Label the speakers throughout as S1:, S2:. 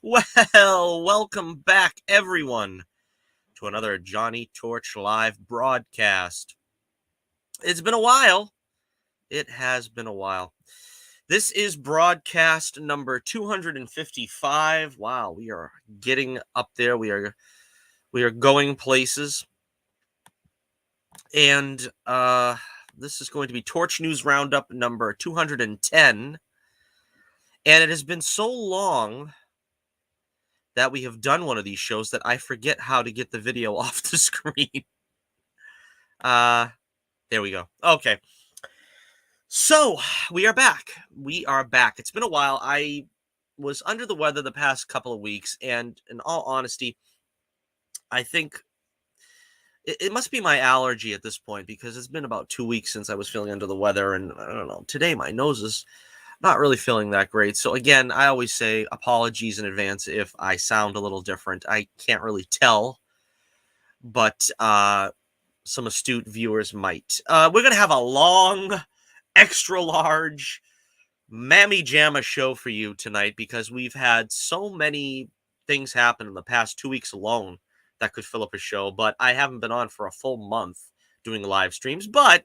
S1: Well, welcome back, everyone, to another Johnny Torch live broadcast. It's been a while. It has been a while. This is broadcast number 255. Wow, we are getting up there. We are going places. And this is going to be Torch News Roundup number 210. And it has been so long that we have done one of these shows that I forget how to get the video off the screen. There we go. Okay. So, we are back. We are back. It's been a while. I was under the weather the past couple of weeks, and in all honesty, I think it must be my allergy at this point because it's been about 2 weeks since I was feeling under the weather, and I don't know, today my nose is not really feeling that great. So again, I always say apologies in advance if I sound a little different. I can't really tell, but some astute viewers might. We're going to have a long, extra large, mammy jamma show for you tonight because we've had so many things happen in the past 2 weeks alone that could fill up a show, but I haven't been on for a full month doing live streams, but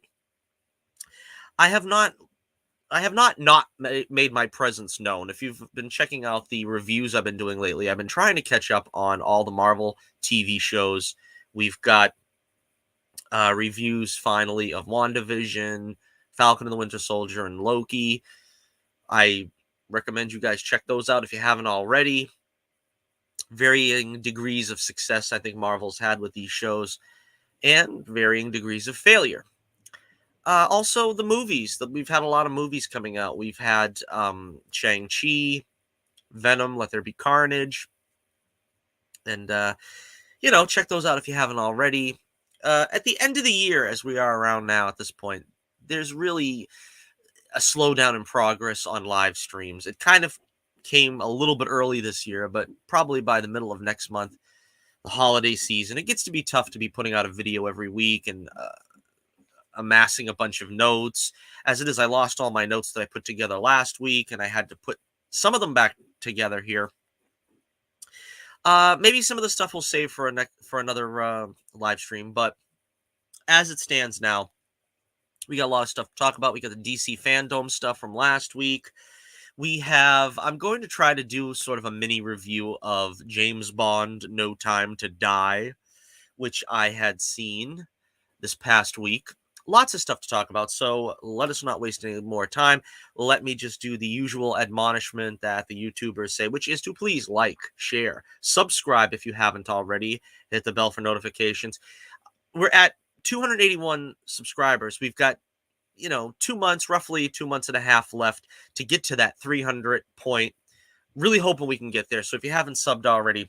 S1: I have not made my presence known. If you've been checking out the reviews I've been doing lately, I've been trying to catch up on all the Marvel TV shows. We've got reviews finally of WandaVision, Falcon and the Winter Soldier, and Loki. I recommend you guys check those out if you haven't already. Varying degrees of success I think Marvel's had with these shows, and varying degrees of failure. Also, the movies. We've had a lot of movies coming out. We've had Shang-Chi, Venom, Let There Be Carnage. And, check those out if you haven't already. At the end of the year, as we are around now at this point, there's really a slowdown in progress on live streams. It kind of came a little bit early this year, but probably by the middle of next month, the holiday season, it gets to be tough to be putting out a video every week and amassing a bunch of notes. As it is, I lost all my notes that I put together last week, and I had to put some of them back together here. Maybe some of the stuff we'll save for another live stream, but as it stands now, we got a lot of stuff to talk about. We got the DC Fandome stuff from last week. I'm going to try to do sort of a mini review of James Bond No Time to Die, which I had seen this past week. Lots of stuff to talk about, so let us not waste any more time. Let me just do the usual admonishment that the YouTubers say, which is to please like, share, subscribe if you haven't already, hit the bell for notifications. We're at 281 subscribers. We've got, 2 months, roughly 2 months and a half left to get to that 300 point. Really hoping we can get there. So if you haven't subbed already,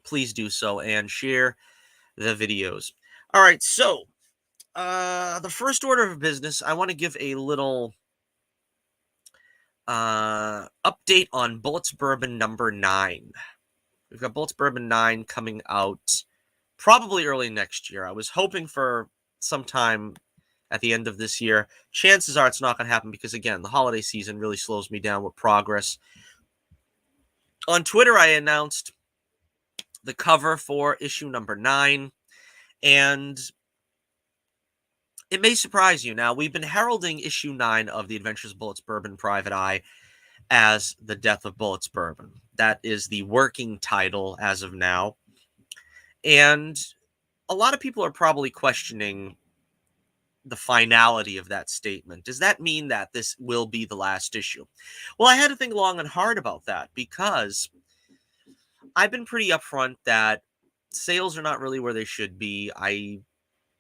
S1: please do so and share the videos. All right, so the first order of business, I want to give a little update on Bullets Bourbon number 9. We've got Bullets Bourbon 9 coming out probably early next year. I was hoping for sometime at the end of this year. Chances are it's not going to happen because, again, the holiday season really slows me down with progress. On Twitter, I announced the cover for issue number 9, and it may surprise you. Now, we've been heralding issue 9 of The Adventures of Bullets Bourbon Private Eye as The Death of Bullets Bourbon. That is the working title as of now. And a lot of people are probably questioning the finality of that statement. Does that mean that this will be the last issue? Well, I had to think long and hard about that because I've been pretty upfront that sales are not really where they should be. I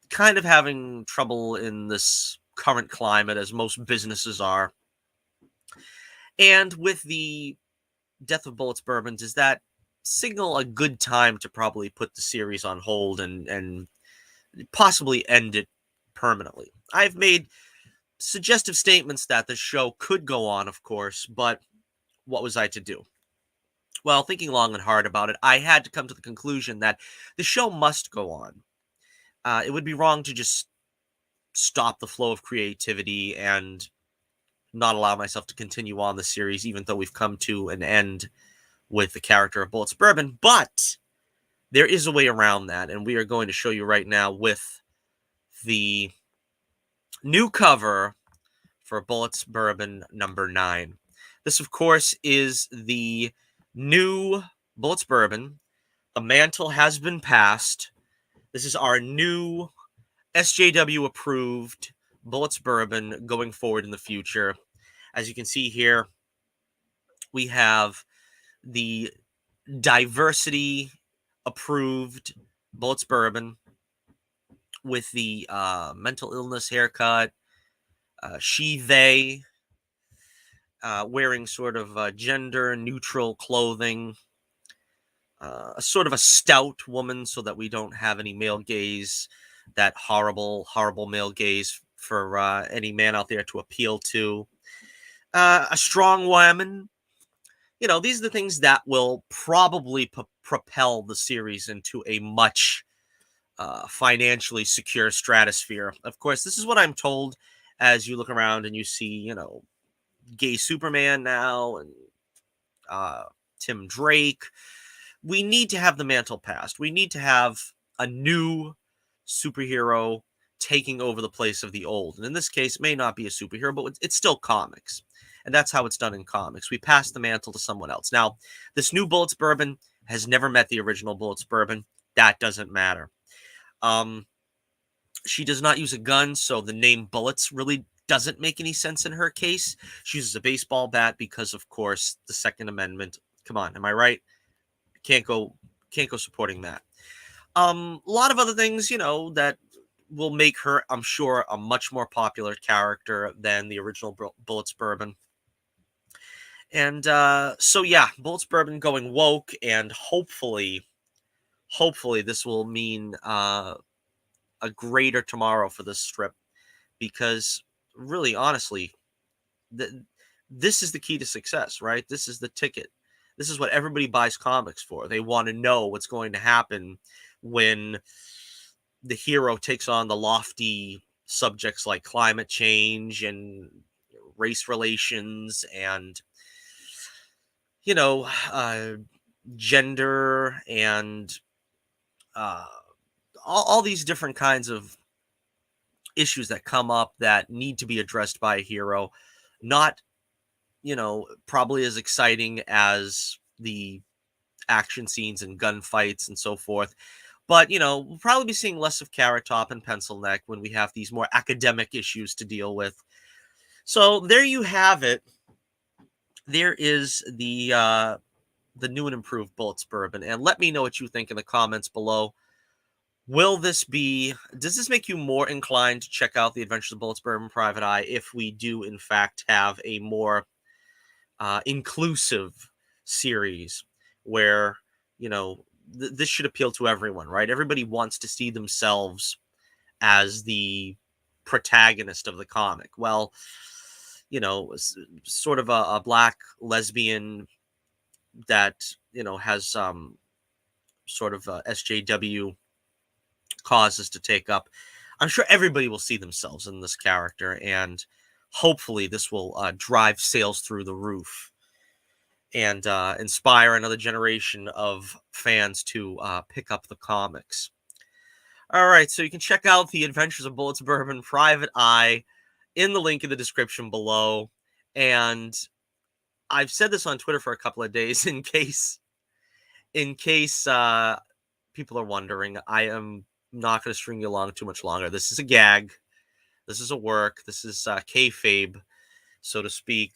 S1: kind of having trouble in this current climate, as most businesses are. And with the Death of Bullets Bourbon, does that signal a good time to probably put the series on hold and possibly end it permanently? I've made suggestive statements that the show could go on, of course, but what was I to do? Well, thinking long and hard about it, I had to come to the conclusion that the show must go on. It would be wrong to just stop the flow of creativity and not allow myself to continue on the series, even though we've come to an end with the character of Bullets Bourbon, but there is a way around that, and we are going to show you right now with the new cover for Bullets Bourbon number 9. This, of course, is the new Bullets Bourbon. The mantle has been passed. This is our new SJW approved Bullets Bourbon going forward in the future. As you can see here, we have the diversity approved Bullets Bourbon with the mental illness haircut, she, they, wearing sort of gender neutral clothing, a sort of a stout woman so that we don't have any male gaze, that horrible, horrible male gaze for any man out there to appeal to. A strong woman. You know, these are the things that will probably propel the series into a much financially secure stratosphere. Of course, this is what I'm told as you look around and you see, you know, gay Superman now and Tim Drake. We need to have the mantle passed. We need to have a new superhero taking over the place of the old. And in this case, it may not be a superhero, but it's still comics. And that's how it's done in comics. We pass the mantle to someone else. Now, this new Bullets Bourbon has never met the original Bullets Bourbon. That doesn't matter. She does not use a gun, so the name Bullets really doesn't make any sense in her case. She uses a baseball bat because, of course, the Second Amendment. Come on, am I right? Can't go supporting that. A lot of other things, you know, that will make her, I'm sure, a much more popular character than the original Bullets Bourbon. And so yeah, Bullets Bourbon going woke, and hopefully this will mean a greater tomorrow for this strip, because really, honestly, this is the key to success, right? This is the ticket. This is what everybody buys comics for. They want to know what's going to happen when the hero takes on the lofty subjects like climate change and race relations and, you know, gender and all these different kinds of issues that come up that need to be addressed by a hero. Not, you know, probably as exciting as the action scenes and gunfights and so forth. But, you know, we'll probably be seeing less of Carrot Top and Pencil Neck when we have these more academic issues to deal with. So there you have it. There is the new and improved Bullets Bourbon. And let me know what you think in the comments below. Does this make you more inclined to check out the Adventures of Bullets Bourbon Private Eye if we do, in fact, have a more inclusive series where, you know, this should appeal to everyone, right? Everybody wants to see themselves as the protagonist of the comic. Well, you know, sort of a black lesbian that, you know, has sort of SJW causes to take up. I'm sure everybody will see themselves in this character, and hopefully this will drive sales through the roof and inspire another generation of fans to pick up the comics. All right, so you can check out the Adventures of Bullets Bourbon Private Eye in the link in the description below. And I've said this on Twitter for a couple of days in case people are wondering. I am not going to string you along too much longer. This is a gag. This is a work. This is kayfabe, so to speak.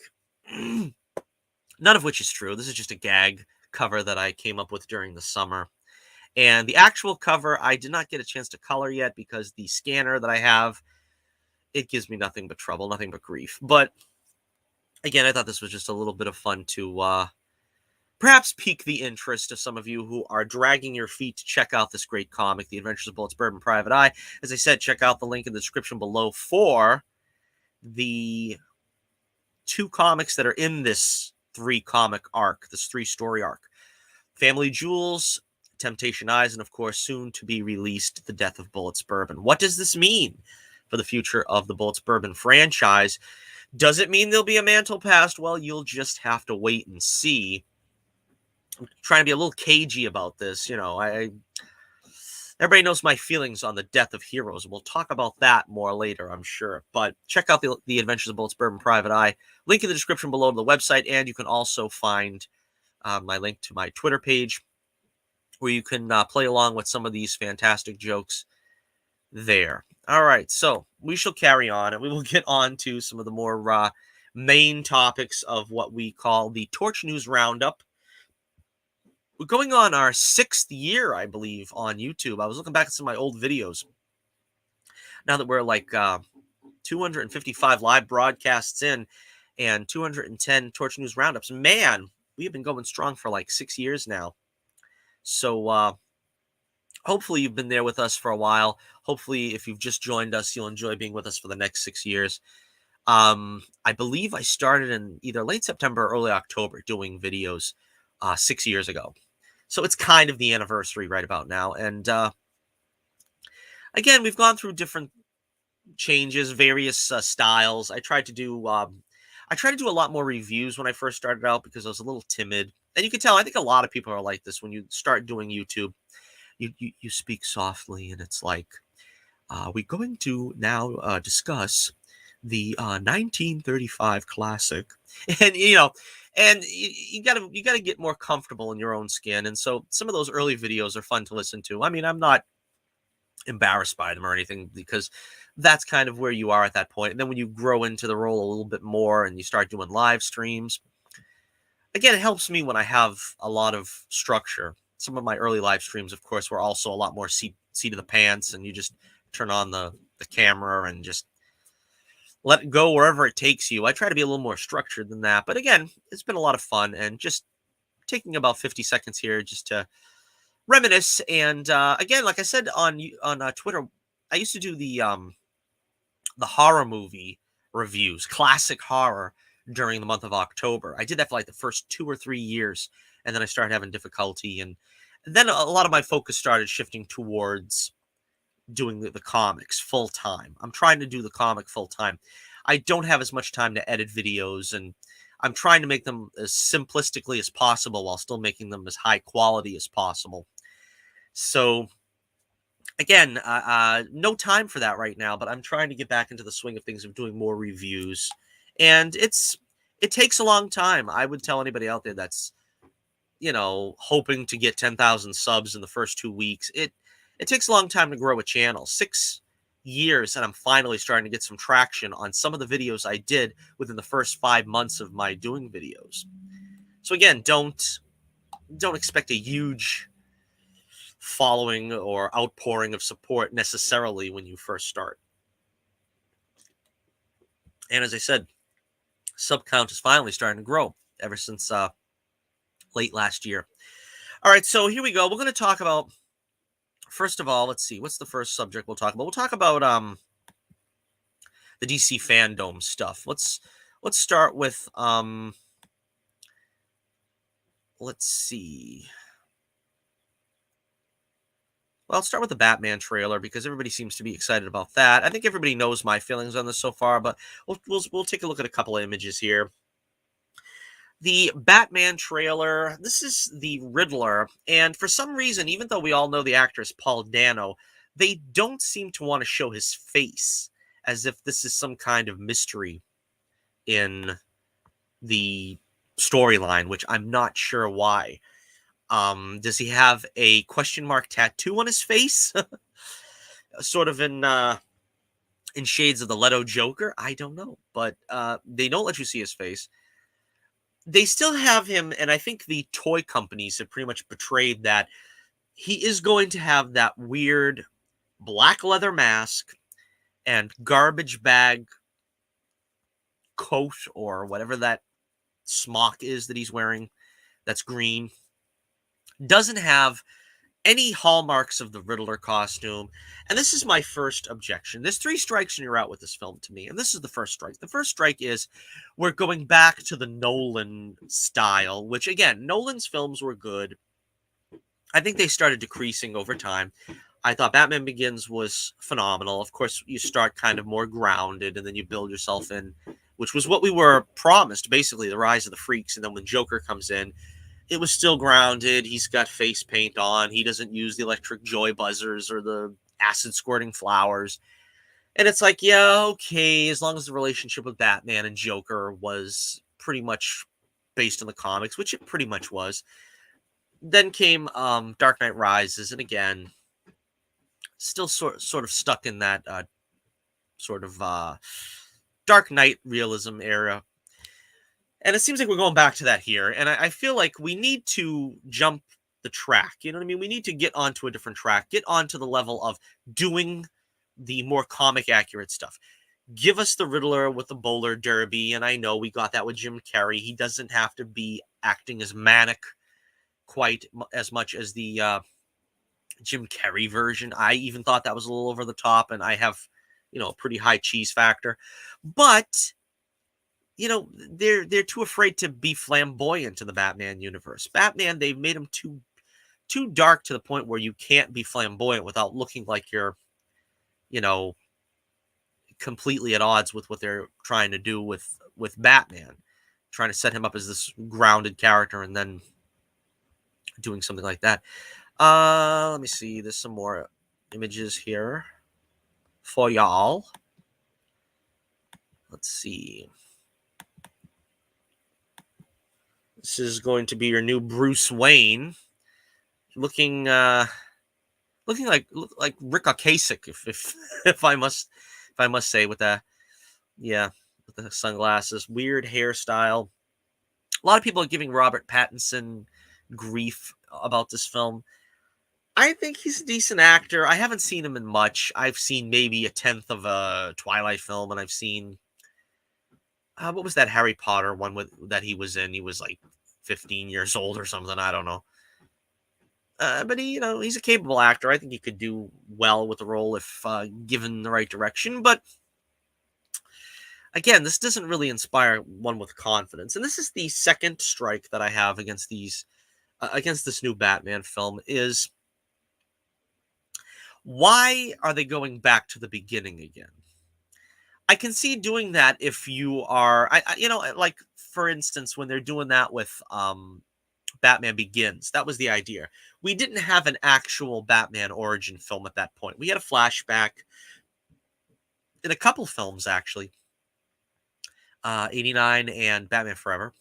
S1: None of which is true. This is just a gag cover that I came up with during the summer. And the actual cover, I did not get a chance to color yet because the scanner that I have, it gives me nothing but trouble, nothing but grief. But again, I thought this was just a little bit of fun to perhaps pique the interest of some of you who are dragging your feet to check out this great comic, The Adventures of Bullets Bourbon Private Eye. As I said, check out the link in the description below for the 2 comics that are in this 3-comic arc, this 3-story arc. Family Jewels, Temptation Eyes, and of course, soon to be released, The Death of Bullets Bourbon. What does this mean for the future of the Bullets Bourbon franchise? Does it mean there'll be a mantle passed? Well, you'll just have to wait and see. I'm trying to be a little cagey about this. Everybody knows my feelings on the death of heroes. We'll talk about that more later, I'm sure. But check out the Adventures of Bullets Bourbon Private Eye. Link in the description below to the website, and you can also find my link to my Twitter page, where you can play along with some of these fantastic jokes there. All right, so we shall carry on, and we will get on to some of the more main topics of what we call the Torch News Roundup. We're going on our 6th year, I believe, on YouTube. I was looking back at some of my old videos. Now that we're like 255 live broadcasts in and 210 Torch News Roundups, man, we have been going strong for like 6 years now. So hopefully you've been there with us for a while. Hopefully, if you've just joined us, you'll enjoy being with us for the next 6 years. I believe I started in either late September or early October doing videos 6 years ago. So it's kind of the anniversary right about now. And again, we've gone through different changes, various styles. I tried to do a lot more reviews when I first started out because I was a little timid. And you can tell, I think a lot of people are like this when you start doing YouTube. You speak softly, and it's like, we're going to now discuss the 1935 classic, and you gotta get more comfortable in your own skin. And so some of those early videos are fun to listen to. I mean, I'm not embarrassed by them or anything, because that's kind of where you are at that point. And then when you grow into the role a little bit more and you start doing live streams, again, it helps me when I have a lot of structure. Some of my early live streams, of course, were also a lot more seat of the pants, and you just turn on the camera and just let it go wherever it takes you. I try to be a little more structured than that. But again, it's been a lot of fun, and just taking about 50 seconds here just to reminisce. And again, like I said on Twitter, I used to do the horror movie reviews, classic horror, during the month of October. I did that for like the first 2 or 3 years, and then I started having difficulty, and then a lot of my focus started shifting towards doing the comics full time. I'm trying to do the comic full time. I don't have as much time to edit videos, and I'm trying to make them as simplistically as possible while still making them as high quality as possible. So again, no time for that right now, but I'm trying to get back into the swing of things, of doing more reviews. And it takes a long time. I would tell anybody out there that's, hoping to get 10,000 subs in the first 2 weeks. It takes a long time to grow a channel. 6 years, and I'm finally starting to get some traction on some of the videos I did within the first 5 months of my doing videos. So again, don't expect a huge following or outpouring of support necessarily when you first start. And as I said, sub count is finally starting to grow ever since late last year. All right, so here we go. We're going to talk about, first of all, let's see, what's the first subject we'll talk about? We'll talk about the DC Fandome stuff. Let's start with let's see. Well, I'll start with the Batman trailer because everybody seems to be excited about that. I think everybody knows my feelings on this so far, but we'll take a look at a couple of images here. The Batman trailer, this is the Riddler, and for some reason, even though we all know the actor is Paul Dano, they don't seem to want to show his face, as if this is some kind of mystery in the storyline, which I'm not sure why. Does he have a question mark tattoo on his face? Sort of in shades of the Leto Joker? I don't know, but they don't let you see his face. They still have him, and I think the toy companies have pretty much betrayed that he is going to have that weird black leather mask and garbage bag coat, or whatever that smock is that he's wearing that's green. Doesn't have any hallmarks of the Riddler costume. And this is my first objection. There's 3 strikes and you're out with this film to me. And this is the first strike. The first strike is we're going back to the Nolan style, which, again, Nolan's films were good. I think they started decreasing over time. I thought Batman Begins was phenomenal. Of course, you start kind of more grounded, and then you build yourself in, which was what we were promised, basically, the rise of the freaks. And then when Joker comes in, it was still grounded. He's got face paint on. He doesn't use the electric joy buzzers or the acid squirting flowers. And it's like, yeah, okay, as long as the relationship with Batman and Joker was pretty much based on the comics, which it pretty much was. Then came Dark Knight Rises, and again, still sort of stuck in that sort of Dark Knight realism era. And it seems like we're going back to that here. And I feel like we need to jump the track. You know what I mean? We need to get onto a different track, get onto the level of doing the more comic accurate stuff. Give us the Riddler with the bowler derby. And I know we got that with Jim Carrey. He doesn't have to be acting as manic quite as much as the Jim Carrey version. I even thought that was a little over the top, and I have, a pretty high cheese factor. But they're too afraid to be flamboyant in the Batman universe. Batman, they've made him too dark to the point where you can't be flamboyant without looking like you're, completely at odds with what they're trying to do with Batman, trying to set him up as this grounded character and then doing something like that. Let me see. There's some more images here for y'all. Let's see. This is going to be your new Bruce Wayne, looking like Rick Ocasek, if I must say, with the with the sunglasses, weird hairstyle. A lot of people are giving Robert Pattinson grief about this film. I think he's a decent actor. I haven't seen him in much. I've seen maybe a tenth of a Twilight film, and I've seen what was that Harry Potter one that he was in? He was like 15 years old or something. I don't know. But he's a capable actor. I think he could do well with the role if given the right direction. But again, this doesn't really inspire one with confidence. And this is the second strike that I have against this new Batman film is, why are they going back to the beginning again? I can see doing that if you are, like for instance, when they're doing that with Batman Begins, that was the idea. We didn't have an actual Batman origin film at that point. We had a flashback in a couple films, actually, 89 and Batman Forever.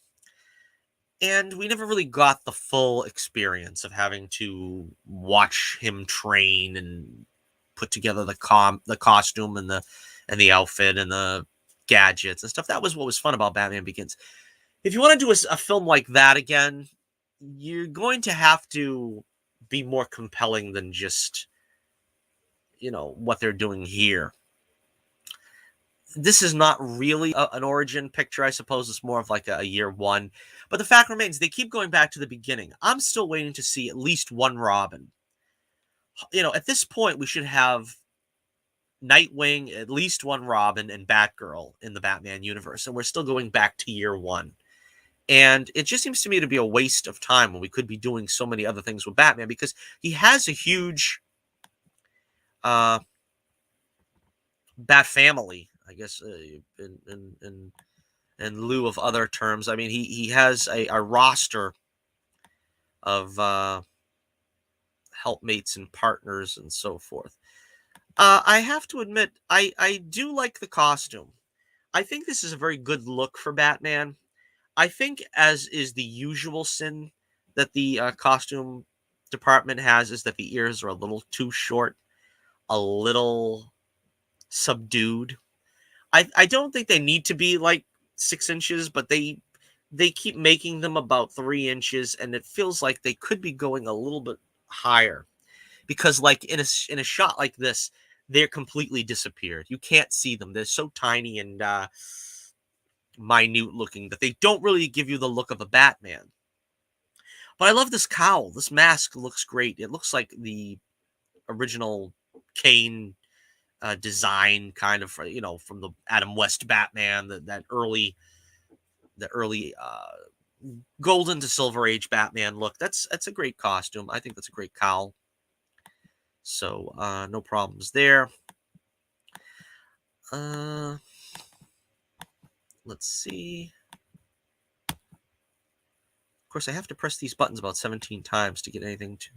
S1: And we never really got the full experience of having to watch him train and put together the costume and the outfit and the gadgets and stuff. That was what was fun about Batman Begins. If you want to do a film like that again, you're going to have to be more compelling than just, what they're doing here. This is not really an origin picture. I suppose it's more of like a year one. But the fact remains, they keep going back to the beginning. I'm still waiting to see at least one Robin. At this point, we should have Nightwing, at least one Robin, and Batgirl in the Batman universe. And we're still going back to year one. And it just seems to me to be a waste of time when we could be doing so many other things with Batman, because he has a huge Bat family, I guess, in lieu of other terms. I mean, he has a roster of helpmates and partners and so forth. I have to admit, I do like the costume. I think this is a very good look for Batman. I think, as is the usual sin that the costume department has, is that the ears are a little too short, a little subdued. I don't think they need to be like 6 inches, but they keep making them about 3 inches, and it feels like they could be going a little bit higher, because like in a shot like this, they're completely disappeared. You can't see them. They're so tiny and minute looking that they don't really give you the look of a Batman. But I love this cowl. This mask looks great. It looks like the original Kane design, kind of, from the Adam West Batman, that early golden to silver age Batman look. That's a great costume. I think that's a great cowl. So no problems there. Let's see. Of course, I have to press these buttons about 17 times to get anything to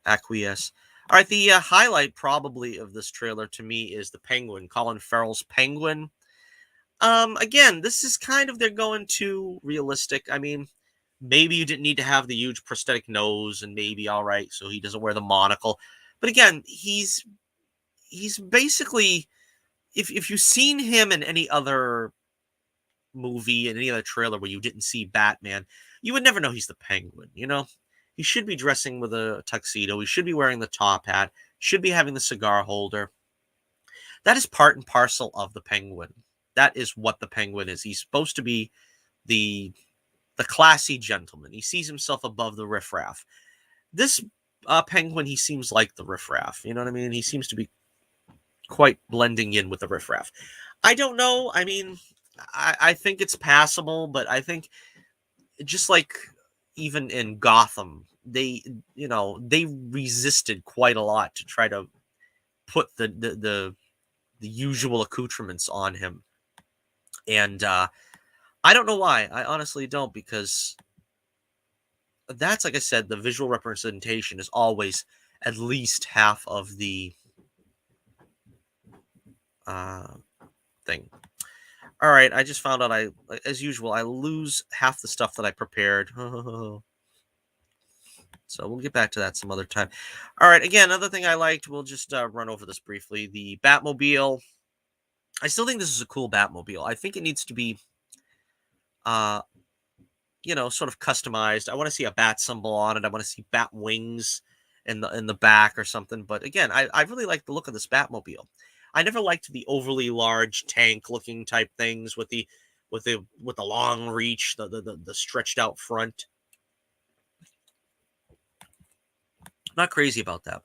S1: acquiesce. All right, the highlight probably of this trailer to me is the Penguin, Colin Farrell's Penguin. Again, this is kind of, they're going too realistic. I mean, maybe you didn't need to have the huge prosthetic nose, and maybe all right, so he doesn't wear the monocle. But again, he's basically, if you've seen him in any other movie and any other trailer where you didn't see Batman, you would never know he's the Penguin, you know? He should be dressing with a tuxedo. He should be wearing the top hat. Should be having the cigar holder. That is part and parcel of the Penguin. That is what the Penguin is. He's supposed to be the classy gentleman. He sees himself above the riffraff. This Penguin, he seems like the riffraff. You know what I mean? He seems to be quite blending in with the riffraff. I don't know. I mean, I think it's passable, but I think just like even in Gotham, they resisted quite a lot to try to put the usual accoutrements on him. And I don't know why. I honestly don't, because that's, like I said, the visual representation is always at least half of the thing. All right, I just found out as usual, I lose half the stuff that I prepared. So we'll get back to that some other time. All right, again, another thing I liked, we'll just run over this briefly. The Batmobile. I still think this is a cool Batmobile. I think it needs to be, sort of customized. I want to see a bat symbol on it. I want to see bat wings in the back or something. But again, I really like the look of this Batmobile. I never liked the overly large tank looking type things with the long reach, the stretched out front. Not crazy about that.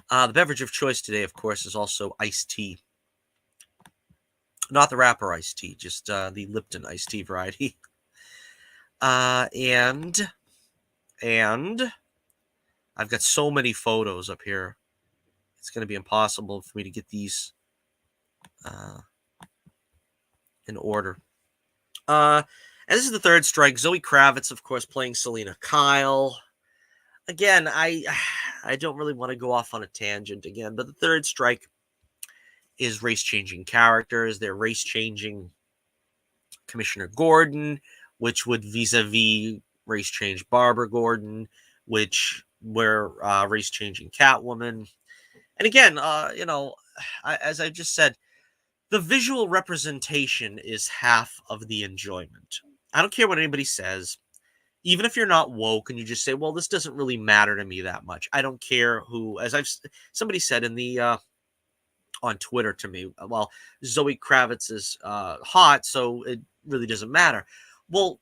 S1: The beverage of choice today, of course, is also iced tea. Not the wrapper iced tea, just the Lipton iced tea variety. And I've got so many photos up here. It's going to be impossible for me to get these in order. And this is the third strike. Zoe Kravitz, of course, playing Selena Kyle. Again, I don't really want to go off on a tangent again, but the third strike is race-changing characters. They're race-changing Commissioner Gordon, which would vis-a-vis race-change Barbara Gordon, which were race-changing Catwoman. And again, as I just said, the visual representation is half of the enjoyment. I don't care what anybody says. Even if you're not woke and you just say, well, this doesn't really matter to me that much. I don't care who, somebody said in the, on Twitter to me, well, Zoe Kravitz is hot, so it really doesn't matter. Well,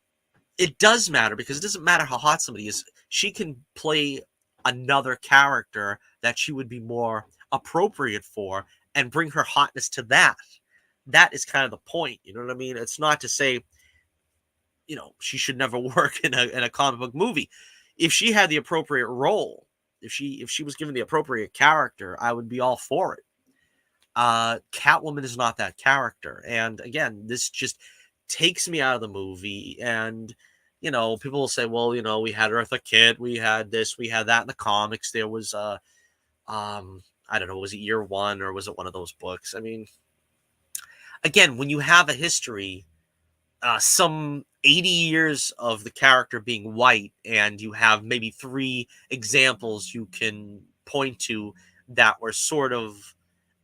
S1: it does matter, because it doesn't matter how hot somebody is. She can play another character that she would be more appropriate for and bring her hotness to that. That is kind of the point. You know what I mean? It's not to say, she should never work in a comic book movie. If she had the appropriate role, if she was given the appropriate character, I would be all for it. Catwoman is not that character. And again, this just takes me out of the movie. And, people will say, well, we had Eartha Kitt, we had this, we had that in the comics. There was, I don't know, was it Year One or was it one of those books? I mean, again, when you have a history, some 80 years of the character being white, and you have maybe 3 examples you can point to that were sort of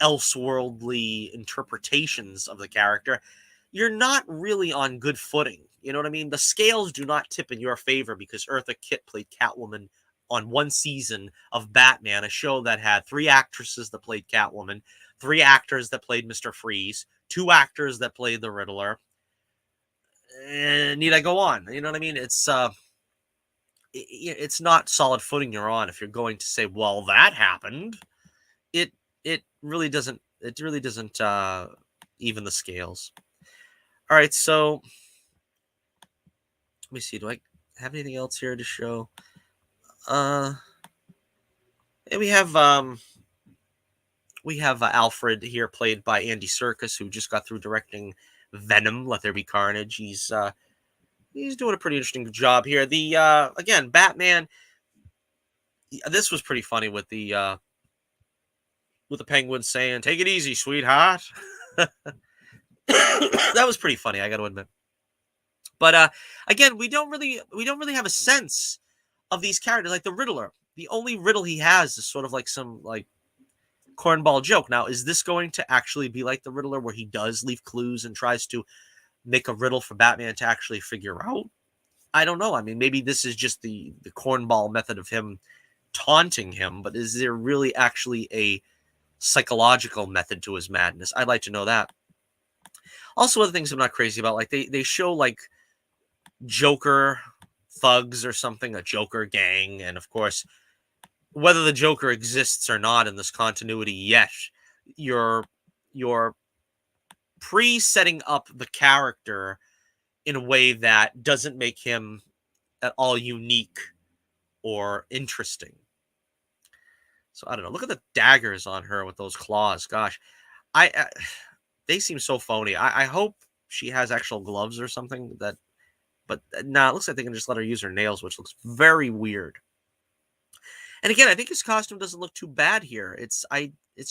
S1: elseworldly interpretations of the character, you're not really on good footing. You know what I mean? The scales do not tip in your favor because Eartha Kitt played Catwoman on one season of Batman, a show that had 3 actresses that played Catwoman, 3 actors that played Mr. Freeze, 2 actors that played the Riddler. And need I go on? You know what I mean? It's not solid footing you're on if you're going to say, well, that happened. It really doesn't. It really doesn't even the scales. All right, so let me see. Do I have anything else here to show? We have Alfred here, played by Andy Serkis, who just got through directing Venom: Let There Be Carnage. He's he's doing a pretty interesting job here. The again, Batman. This was pretty funny with the Penguin saying, "Take it easy, sweetheart." That was pretty funny, I got to admit. But again, we don't really have a sense of these characters. Like the Riddler, the only riddle he has is sort of like some like cornball joke. Now, is this going to actually be like the Riddler, where he does leave clues and tries to make a riddle for Batman to actually figure out? I don't know. I mean, maybe this is just the cornball method of him taunting him, but is there really actually a psychological method to his madness? I'd like to know that. Also, other things I'm not crazy about, like they show like Joker thugs or something, a Joker gang, and of course, whether the Joker exists or not in this continuity yet, you're you're pre-setting up the character in a way that doesn't make him at all unique or interesting. So I don't know. Look at the daggers on her with those claws. Gosh, I they seem so phony. I hope she has actual gloves or something that. But nah, it looks like they can just let her use her nails, which looks very weird. And again, I think his costume doesn't look too bad here. It's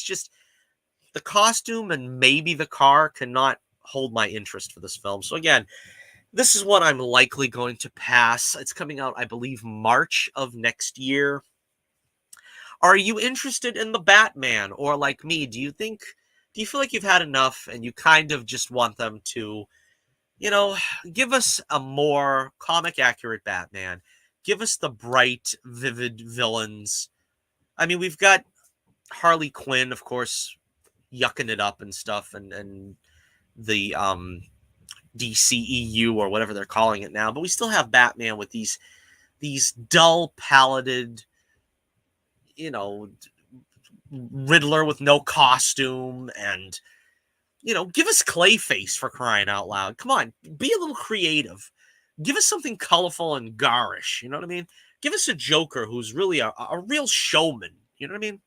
S1: just the costume and maybe the car cannot hold my interest for this film. So again, this is what I'm likely going to pass. It's coming out, I believe, March of next year. Are you interested in the Batman? Or like me, do you feel like you've had enough and you kind of just want them to, give us a more comic accurate Batman? Give us the bright, vivid villains. I mean, we've got Harley Quinn, of course, yucking it up and stuff, and the DCEU or whatever they're calling it now. But we still have Batman with these dull palated, you know, Riddler with no costume, and give us Clayface, for crying out loud. Come on, be a little creative. Give us something colorful and garish. You know what I mean? Give us a Joker who's really a real showman. You know what I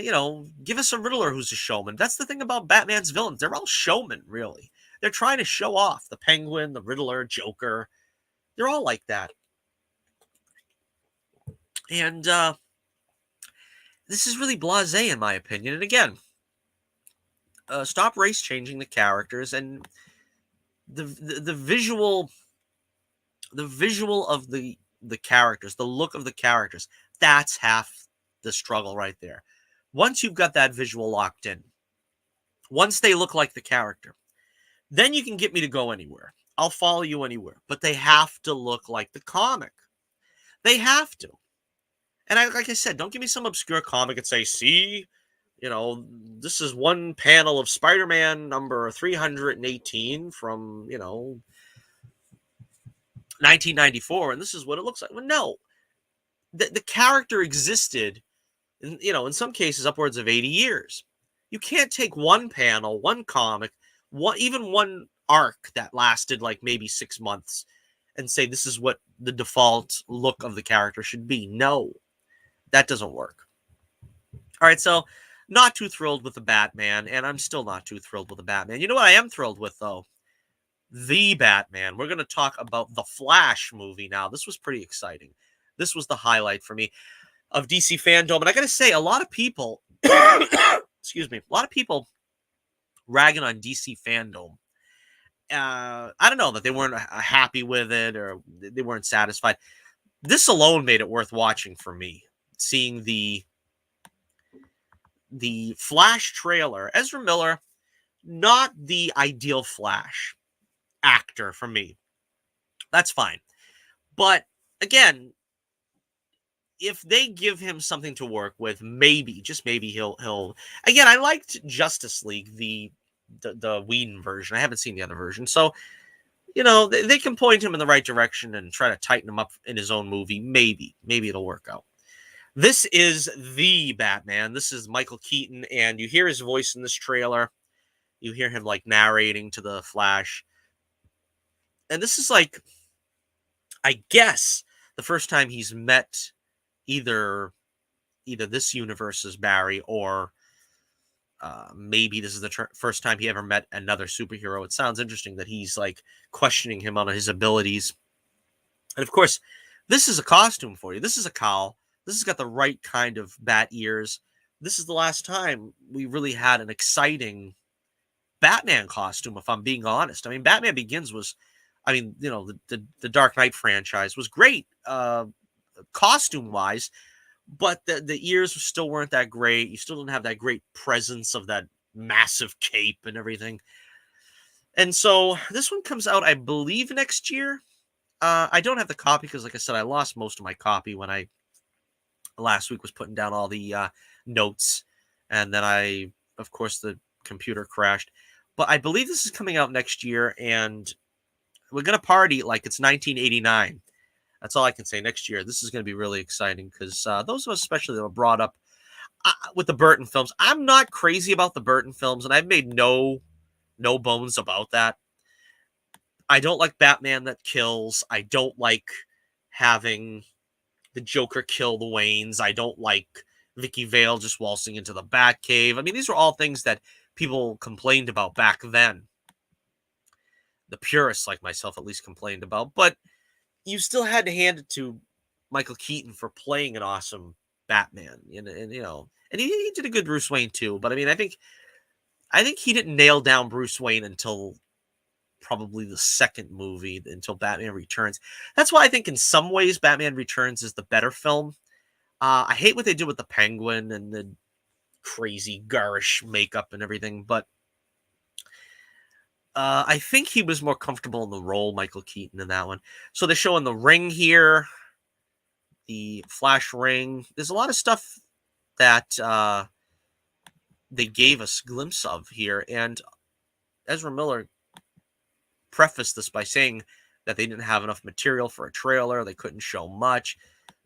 S1: mean? Give us a Riddler who's a showman. That's the thing about Batman's villains. They're all showmen, really. They're trying to show off. The Penguin, the Riddler, Joker. They're all like that. And this is really blasé, in my opinion. And again, stop race changing the characters, and the visual of the characters, the look of the characters. That's half the struggle right there. Once you've got that visual locked in, once they look like the character, then you can get me to go anywhere. I'll follow you anywhere. But they have to look like the comic. They have to. And like I said, don't give me some obscure comic and say, see, this is one panel of Spider-Man number 318 from, 1994, and this is what it looks like. Well, no. The character existed, in some cases, upwards of 80 years. You can't take one panel, one comic, even one arc that lasted like maybe 6 months and say this is what the default look of the character should be. No, that doesn't work. All right, so not too thrilled with the Batman, and I'm still not too thrilled with the Batman. You know what I am thrilled with, though? The Batman. We're going to talk about the Flash movie now. This was pretty exciting. This was the highlight for me of DC Fandome. And I got to say, a lot of people, excuse me, a lot of people ragging on DC Fandome. I don't know, that they weren't happy with it or they weren't satisfied. This alone made it worth watching for me. Seeing the Flash trailer. Ezra Miller, not the ideal Flash actor for me. That's fine. But again, if they give him something to work with, maybe, just maybe he'll again, I liked Justice League, the Whedon version. I haven't seen the other version. So, they can point him in the right direction and try to tighten him up in his own movie. Maybe it'll work out. This is the Batman. This is Michael Keaton, and you hear his voice in this trailer. You hear him like narrating to the Flash. And this is like, I guess, the first time he's met either this universe's Barry or maybe this is the first time he ever met another superhero. It sounds interesting that he's like questioning him on his abilities. And of course, this is a costume for you. This is a cowl. This has got the right kind of bat ears. This is the last time we really had an exciting Batman costume, if I'm being honest. I mean, Batman Begins was, I mean, you know, the Dark Knight franchise was great costume wise, but the ears still weren't that great. You still didn't have that great presence of that massive cape and everything. And so this one comes out, I believe, next year. I don't have the copy because, like I said, I lost most of my copy when I last week was putting down all the notes, and then of course, the computer crashed. But I believe this is coming out next year, and we're gonna party like it's 1989. That's all I can say. Next year, this is gonna be really exciting because those of us, especially that were brought up with the Burton films, I'm not crazy about the Burton films, and I've made no bones about that. I don't like Batman that kills. I don't like having the Joker kill the Waynes. I don't like Vicky Vale just waltzing into the Batcave. I mean, these are all things that people complained about back then. The purists like myself at least complained about. But you still had to hand it to Michael Keaton for playing an awesome Batman. And you know, and he did a good Bruce Wayne too. But I mean, I think he didn't nail down Bruce Wayne until probably the second movie, until Batman Returns. That's why I think in some ways Batman Returns is the better film. I hate what they did with the Penguin and the crazy garish makeup and everything, but I think he was more comfortable in the role, Michael Keaton, in that one. So they're showing the ring here, the Flash ring. There's a lot of stuff that they gave us a glimpse of here, and Ezra Miller prefaced this by saying that they didn't have enough material for a trailer. They couldn't show much,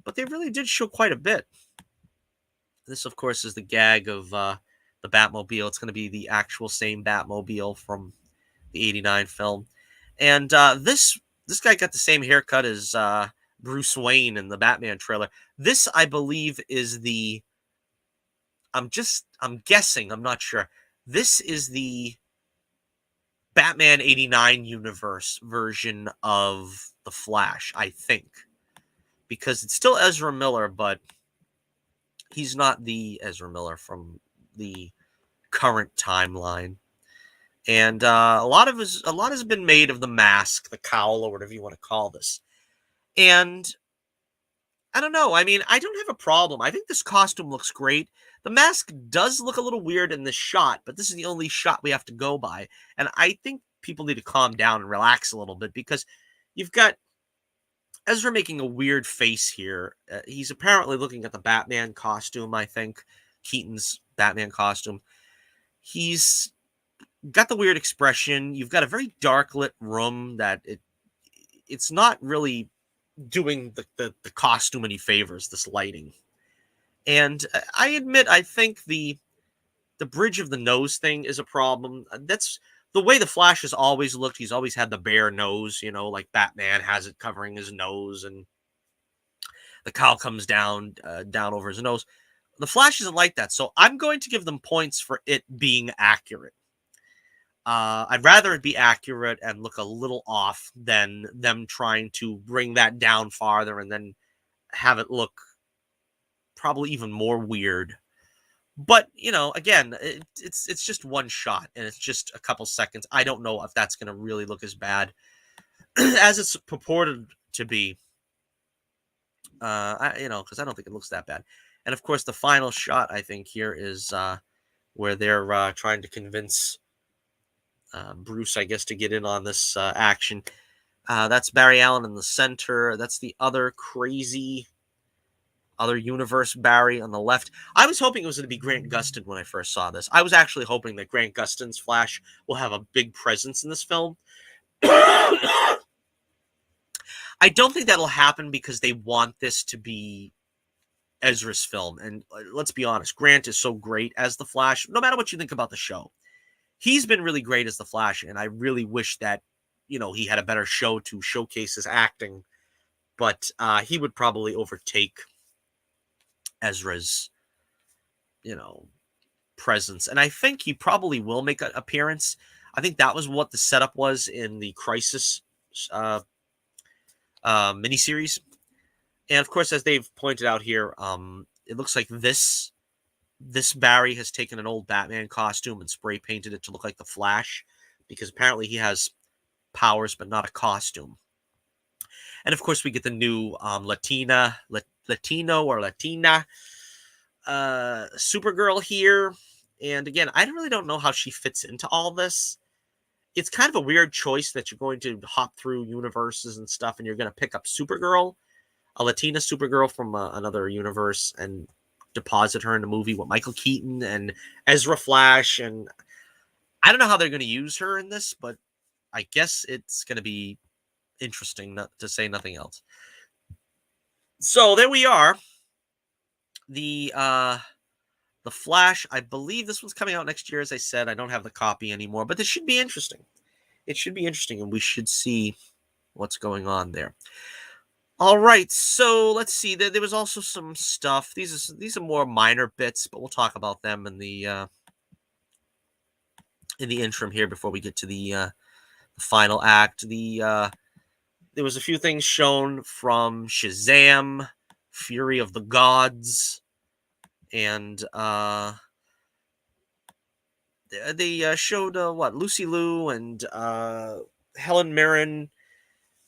S1: but they really did show quite a bit. This, of course, is the gag of the Batmobile. It's going to be the actual same Batmobile from the '89 film, and this guy got the same haircut as Bruce Wayne in the Batman trailer. This, I believe, is the. I'm guessing. I'm not sure. This is the Batman '89 universe version of the Flash, I think, because it's still Ezra Miller, but he's not the Ezra Miller from the current timeline. And a lot has been made of the mask, the cowl, or whatever you want to call this. And I don't know. I mean, I don't have a problem. I think this costume looks great. The mask does look a little weird in this shot, but this is the only shot we have to go by. And I think people need to calm down and relax a little bit because you've got Ezra making a weird face here. He's apparently looking at the Batman costume, I think. Keaton's Batman costume. He's got the weird expression. You've got a very dark lit room that it's not really doing the costume any favors, this lighting. And I admit, I think the bridge of the nose thing is a problem. That's the way the Flash has always looked. He's always had the bare nose, you know, like Batman has it covering his nose, and the cowl comes down over his nose. The Flash isn't like that, so I'm going to give them points for it being accurate. I'd rather it be accurate and look a little off than them trying to bring that down farther and then have it look probably even more weird. But, you know, again, it's just one shot and it's just a couple seconds. I don't know if that's going to really look as bad as it's purported to be. Because I don't think it looks that bad. And of course, the final shot I think here is where they're trying to convince Bruce, I guess, to get in on this action. That's Barry Allen in the center. That's the other crazy other universe Barry on the left. I was hoping it was going to be Grant Gustin when I first saw this. I was actually hoping that Grant Gustin's Flash will have a big presence in this film. I don't think that'll happen because they want this to be Ezra's film. And let's be honest, Grant is so great as the Flash, no matter what you think about the show. He's been really great as the Flash, and I really wish that, you know, he had a better show to showcase his acting. But he would probably overtake Ezra's, you know, presence, and I think he probably will make an appearance. I think that was what the setup was in the Crisis uh, miniseries. And of course, as they've pointed out here, it looks like this Barry has taken an old Batman costume and spray painted it to look like the Flash, because apparently he has powers but not a costume. And of course, we get the new Latino or Latina Supergirl here. And again, I really don't know how she fits into all this. It's kind of a weird choice that you're going to hop through universes and stuff, and you're going to pick up Supergirl, a Latina Supergirl from another universe, and deposit her in a movie with Michael Keaton and Ezra Flash. And I don't know how they're going to use her in this, but I guess it's going to be interesting, not to say nothing else. So there we are. The Flash, I believe this one's coming out next year. As I said, I don't have the copy anymore, but this should be interesting. It should be interesting, and we should see what's going on there. All right, so let's see. There was also some stuff. These are more minor bits, but we'll talk about them in the interim here before we get to the final act. There was a few things shown from Shazam, Fury of the Gods, and they showed Lucy Liu and Helen Mirren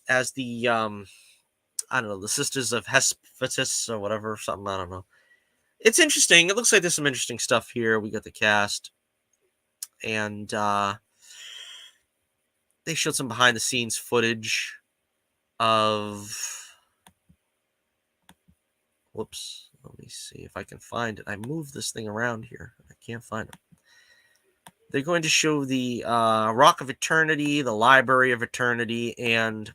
S1: as the I don't know, the Sisters of Hephaestus or whatever, something, I don't know. It's interesting. It looks like there's some interesting stuff here. We got the cast. And they showed some behind-the-scenes footage of... Whoops. Let me see if I can find it. I moved this thing around here. I can't find it. They're going to show the Rock of Eternity, the Library of Eternity, and...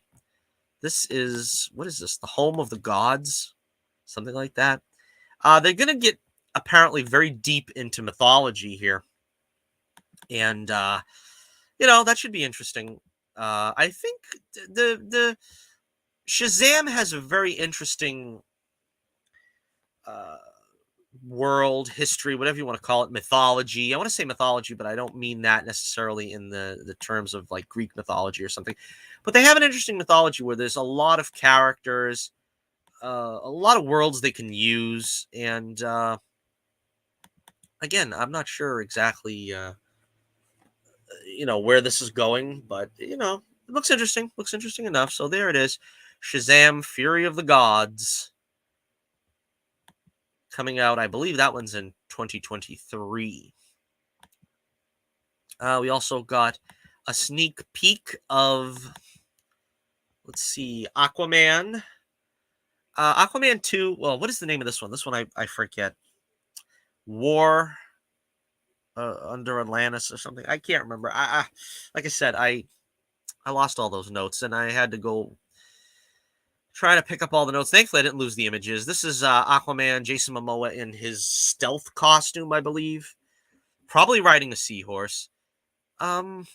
S1: This is, what is this? The Home of the Gods? Something like that. They're going to get apparently very deep into mythology here. And, that should be interesting. I think the Shazam has a very interesting world, history, whatever you want to call it, mythology. I want to say mythology, but I don't mean that necessarily in the terms of like Greek mythology or something. But they have an interesting mythology where there's a lot of characters, a lot of worlds they can use. And again, I'm not sure exactly, where this is going, but, it looks interesting. Looks interesting enough. So there it is. Shazam, Fury of the Gods. Coming out, I believe that one's in 2023. We also got a sneak peek of, let's see, Aquaman. Aquaman 2, well, what is the name of this one? This one I forget. War under Atlantis or something. I can't remember. Like I said, I lost all those notes, and I had to go trying to pick up all the notes. Thankfully, I didn't lose the images. This is Aquaman, Jason Momoa in his stealth costume, I believe. Probably riding a seahorse. I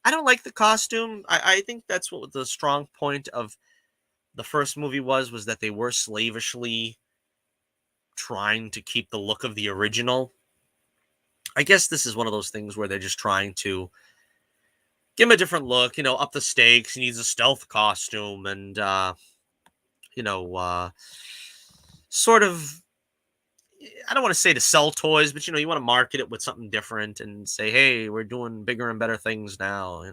S1: don't like the costume. I think that's what the strong point of the first movie was that they were slavishly trying to keep the look of the original. I guess this is one of those things where they're just trying to give him a different look, up the stakes. He needs a stealth costume and, sort of, I don't want to say to sell toys, but, you want to market it with something different and say, hey, we're doing bigger and better things now,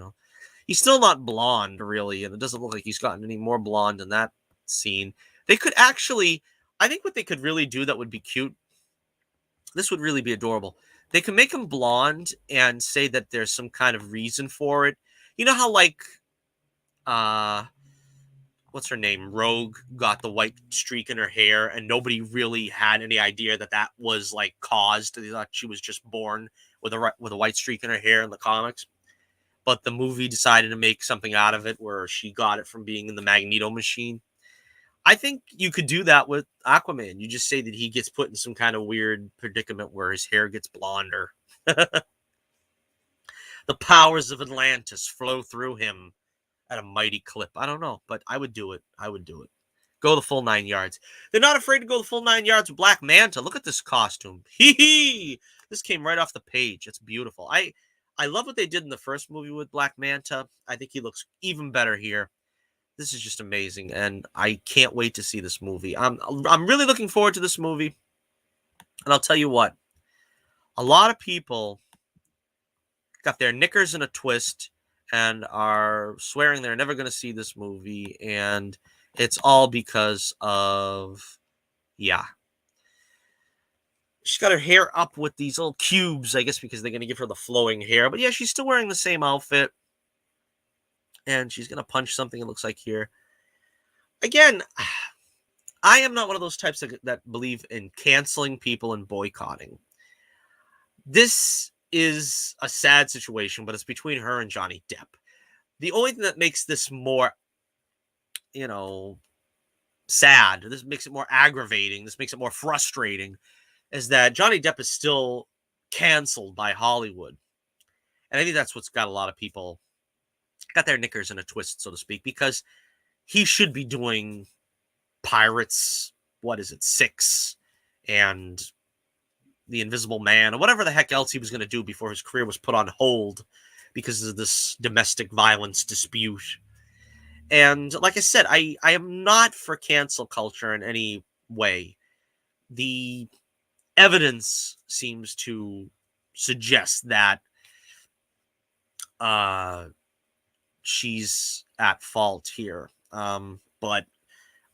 S1: He's still not blonde, really, and it doesn't look like he's gotten any more blonde in that scene. They could actually, I think what they could really do that would be cute, this would really be adorable. They can make him blonde and say that there's some kind of reason for it. You know how, like, what's her name? Rogue got the white streak in her hair, and nobody really had any idea that was, like, caused. They thought she was just born with a white streak in her hair in the comics. But the movie decided to make something out of it where she got it from being in the Magneto machine. I think you could do that with Aquaman. You just say that he gets put in some kind of weird predicament where his hair gets blonder. The powers of Atlantis flow through him at a mighty clip. I don't know, but I would do it. Go the full 9 yards. They're not afraid to go the full 9 yards with Black Manta. Look at this costume. Hee hee! This came right off the page. It's beautiful. I love what they did in the first movie with Black Manta. I think he looks even better here. This is just amazing, and I can't wait to see this movie. I'm really looking forward to this movie, and I'll tell you what. A lot of people got their knickers in a twist and are swearing they're never going to see this movie, and it's all because of, yeah. She's got her hair up with these little cubes, I guess because they're going to give her the flowing hair. But yeah, she's still wearing the same outfit. And she's going to punch something, it looks like here. Again, I am not one of those types that believe in canceling people and boycotting. This is a sad situation, but it's between her and Johnny Depp. The only thing that makes this more, sad, this makes it more aggravating, this makes it more frustrating, is that Johnny Depp is still canceled by Hollywood. And I think that's what's got a lot of people got their knickers in a twist, so to speak, because he should be doing Pirates, 6, and The Invisible Man, or whatever the heck else he was going to do before his career was put on hold because of this domestic violence dispute. And like I said, I am not for cancel culture in any way. The evidence seems to suggest that she's at fault here. But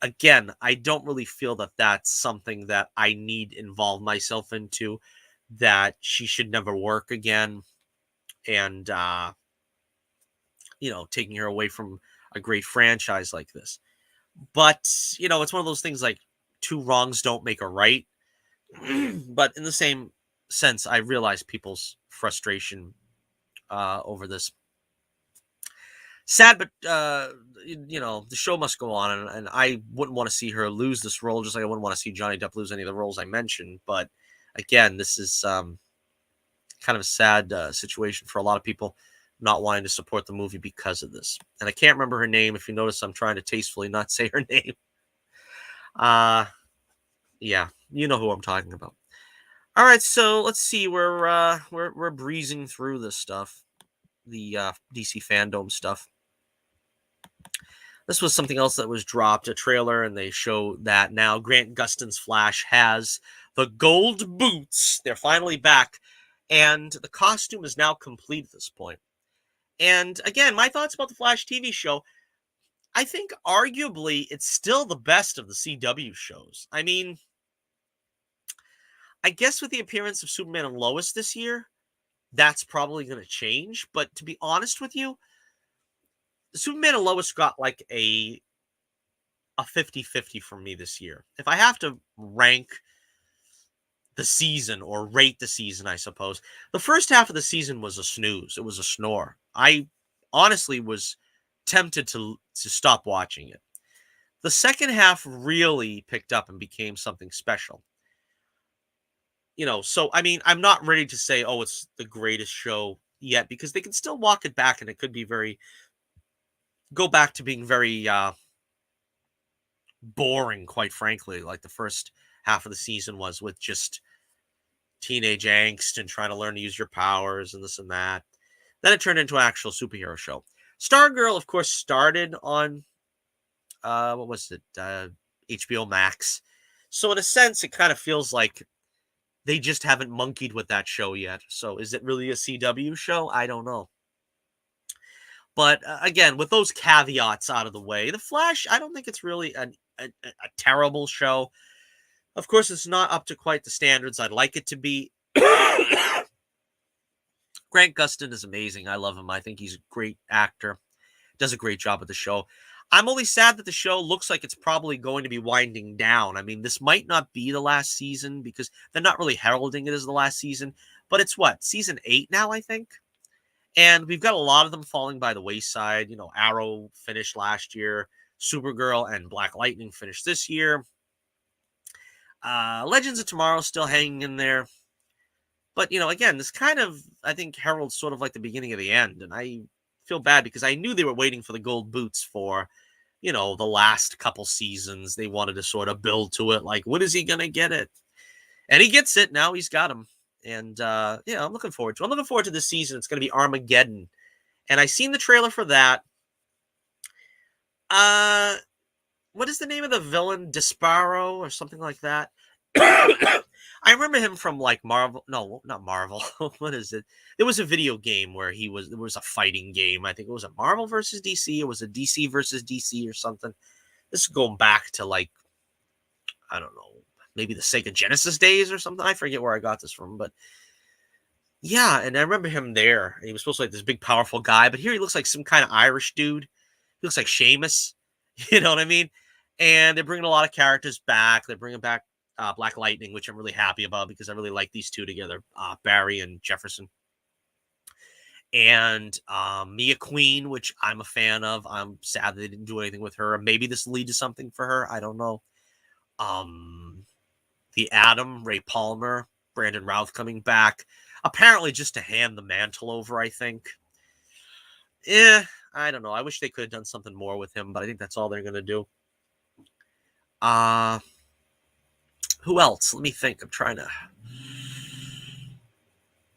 S1: again, I don't really feel that that's something that I need involve myself into, that she should never work again. And, taking her away from a great franchise like this. But, it's one of those things like 2 wrongs don't make a right. But in the same sense, I realize people's frustration over this. Sad, but, the show must go on, and I wouldn't want to see her lose this role, just like I wouldn't want to see Johnny Depp lose any of the roles I mentioned. But again, this is kind of a sad situation for a lot of people not wanting to support the movie because of this. And I can't remember her name. If you notice, I'm trying to tastefully not say her name. Yeah, you know who I'm talking about. All right, so let's see. We're breezing through this stuff, the DC Fandome stuff. This was something else that was dropped, a trailer, and they show that now Grant Gustin's Flash has the gold boots. They're finally back, and the costume is now complete at this point. And again, my thoughts about the Flash TV show, I think arguably it's still the best of the CW shows. I mean, I guess with the appearance of Superman and Lois this year, that's probably going to change. But to be honest with you, Superman and Lois got like a 50-50 for me this year. If I have to rank the season or rate the season, I suppose, the first half of the season was a snooze. It was a snore. I honestly was tempted to stop watching it. The second half really picked up and became something special. So, I mean, I'm not ready to say, oh, it's the greatest show yet, because they can still walk it back and it could be go back to being very boring, quite frankly, like the first half of the season was, with just teenage angst and trying to learn to use your powers and this and that. Then it turned into an actual superhero show. Stargirl, of course, started on, HBO Max. So in a sense, it kind of feels like they just haven't monkeyed with that show yet. So is it really a CW show? I don't know. But again, with those caveats out of the way, The Flash, I don't think it's really a terrible show. Of course, it's not up to quite the standards I'd like it to be. Grant Gustin is amazing. I love him. I think he's a great actor. Does a great job with the show. I'm only sad that the show looks like it's probably going to be winding down. I mean, this might not be the last season because they're not really heralding it as the last season. But it's season 8 now, I think? And we've got a lot of them falling by the wayside. Arrow finished last year. Supergirl and Black Lightning finished this year. Legends of Tomorrow still hanging in there. But, again, this kind of, I think, heralds sort of like the beginning of the end. And I feel bad because I knew they were waiting for the gold boots for the last couple seasons, they wanted to sort of build to it. Like, when is he going to get it? And he gets it. Now he's got him. And, yeah, I'm looking forward to it. I'm looking forward to this season. It's going to be Armageddon. And I seen the trailer for that. What is the name of the villain? Desparo or something like that? I remember him from like Marvel. No, not Marvel. What is it? There was a video game where there was a fighting game. I think it was a Marvel versus DC. It was a DC versus DC or something. This is going back to like, I don't know, maybe the Sega Genesis days or something. I forget where I got this from, but yeah. And I remember him there. He was supposed to be like this big, powerful guy, but here he looks like some kind of Irish dude. He looks like Seamus. You know what I mean? And they're bringing a lot of characters back. They're bringing back Black Lightning, which I'm really happy about because I really like these two together, Barry and Jefferson. And Mia Queen, which I'm a fan of. I'm sad they didn't do anything with her. Maybe this will lead to something for her. I don't know. The Atom, Ray Palmer, Brandon Routh coming back. Apparently just to hand the mantle over, I think. I don't know. I wish they could have done something more with him, but I think that's all they're going to do. Who else? Let me think. I'm trying to...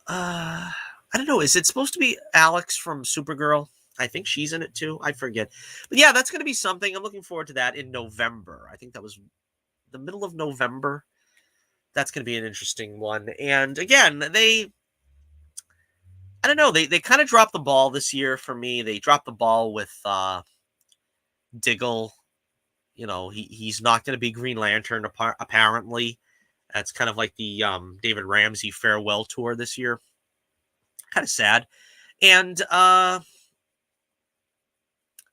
S1: I don't know. Is it supposed to be Alex from Supergirl? I think she's in it too. I forget. But yeah, that's going to be something. I'm looking forward to that in November. I think that was the middle of November. That's going to be an interesting one. And again, I don't know. They kind of dropped the ball this year for me. They dropped the ball with Diggle. He's not going to be Green Lantern, apparently. That's kind of like the David Ramsey farewell tour this year. Kind of sad. And,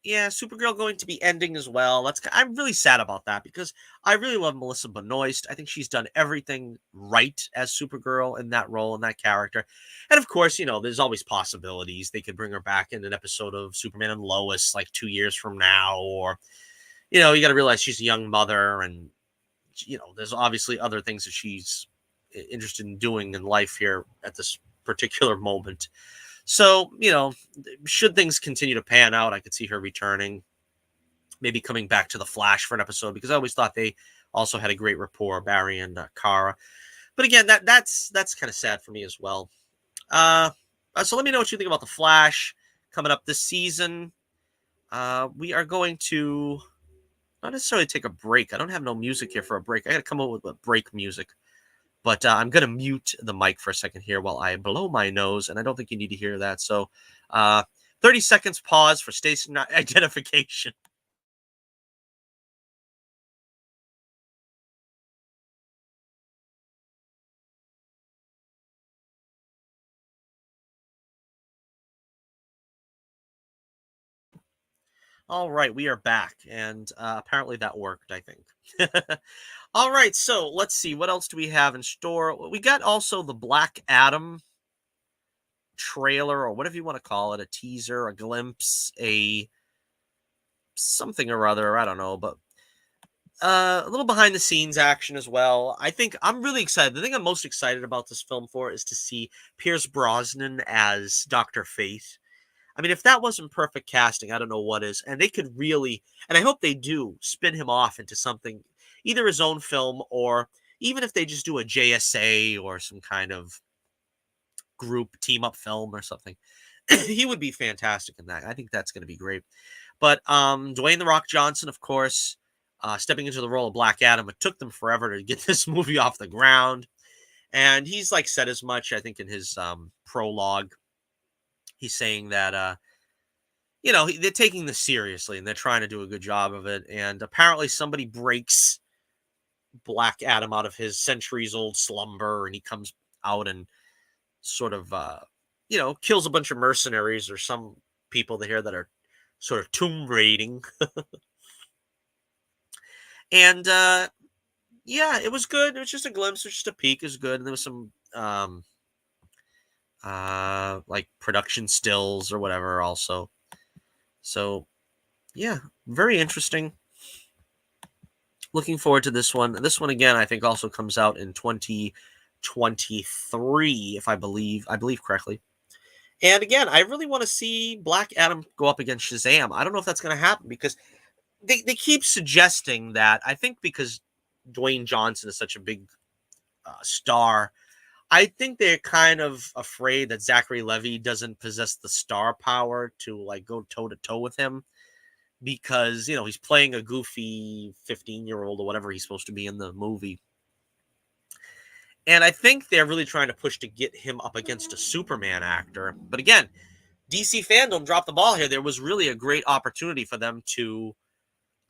S1: yeah, Supergirl going to be ending as well. I'm really sad about that because I really love Melissa Benoist. I think she's done everything right as Supergirl in that role, in that character. And of course, there's always possibilities. They could bring her back in an episode of Superman and Lois like 2 years from now, or you got to realize she's a young mother, and there's obviously other things that she's interested in doing in life here at this particular moment. So, should things continue to pan out, I could see her returning, maybe coming back to the Flash for an episode, because I always thought they also had a great rapport, Barry and Kara. But again, that's kind of sad for me as well. So let me know what you think about the Flash coming up this season. We are going to not necessarily take a break. I don't have no music here for a break. I got to come up with a break music. But I'm going to mute the mic for a second here while I blow my nose, and I don't think you need to hear that. So 30 seconds pause for station identification. All right, we are back, and apparently that worked, I think. All right, so let's see. What else do we have in store? We got also the Black Adam trailer, or whatever you want to call it, a teaser, a glimpse, a something or other, I don't know, but a little behind the scenes action as well. I think I'm really excited. The thing I'm most excited about this film for is to see Pierce Brosnan as Dr. Fate. I mean, if that wasn't perfect casting, I don't know what is. And they could really, and I hope they do, spin him off into something, either his own film, or even if they just do a JSA or some kind of group team-up film or something. He would be fantastic in that. I think that's going to be great. But Dwayne "The Rock" Johnson, of course, stepping into the role of Black Adam. It took them forever to get this movie off the ground. And he's said as much, I think, in his prologue. He's saying that, they're taking this seriously and they're trying to do a good job of it. And apparently somebody breaks Black Adam out of his centuries-old slumber, and he comes out and sort of, kills a bunch of mercenaries or some people here that are sort of tomb raiding. And, yeah, it was good. It was just a glimpse. It was just a peek. It was good. And there was some, production stills or whatever also. So yeah, very interesting. Looking forward to this one. This one again, I think also comes out in 2023, if I believe correctly. And again, I really want to see Black Adam go up against Shazam. I don't know if that's going to happen because they keep suggesting that, I think because Dwayne Johnson is such a big star, I think they're kind of afraid that Zachary Levi doesn't possess the star power to like go toe to toe with him, because he's playing a goofy 15-year-old or whatever he's supposed to be in the movie. And I think they're really trying to push to get him up against a Superman actor. But again, DC Fandome dropped the ball here. There was really a great opportunity for them to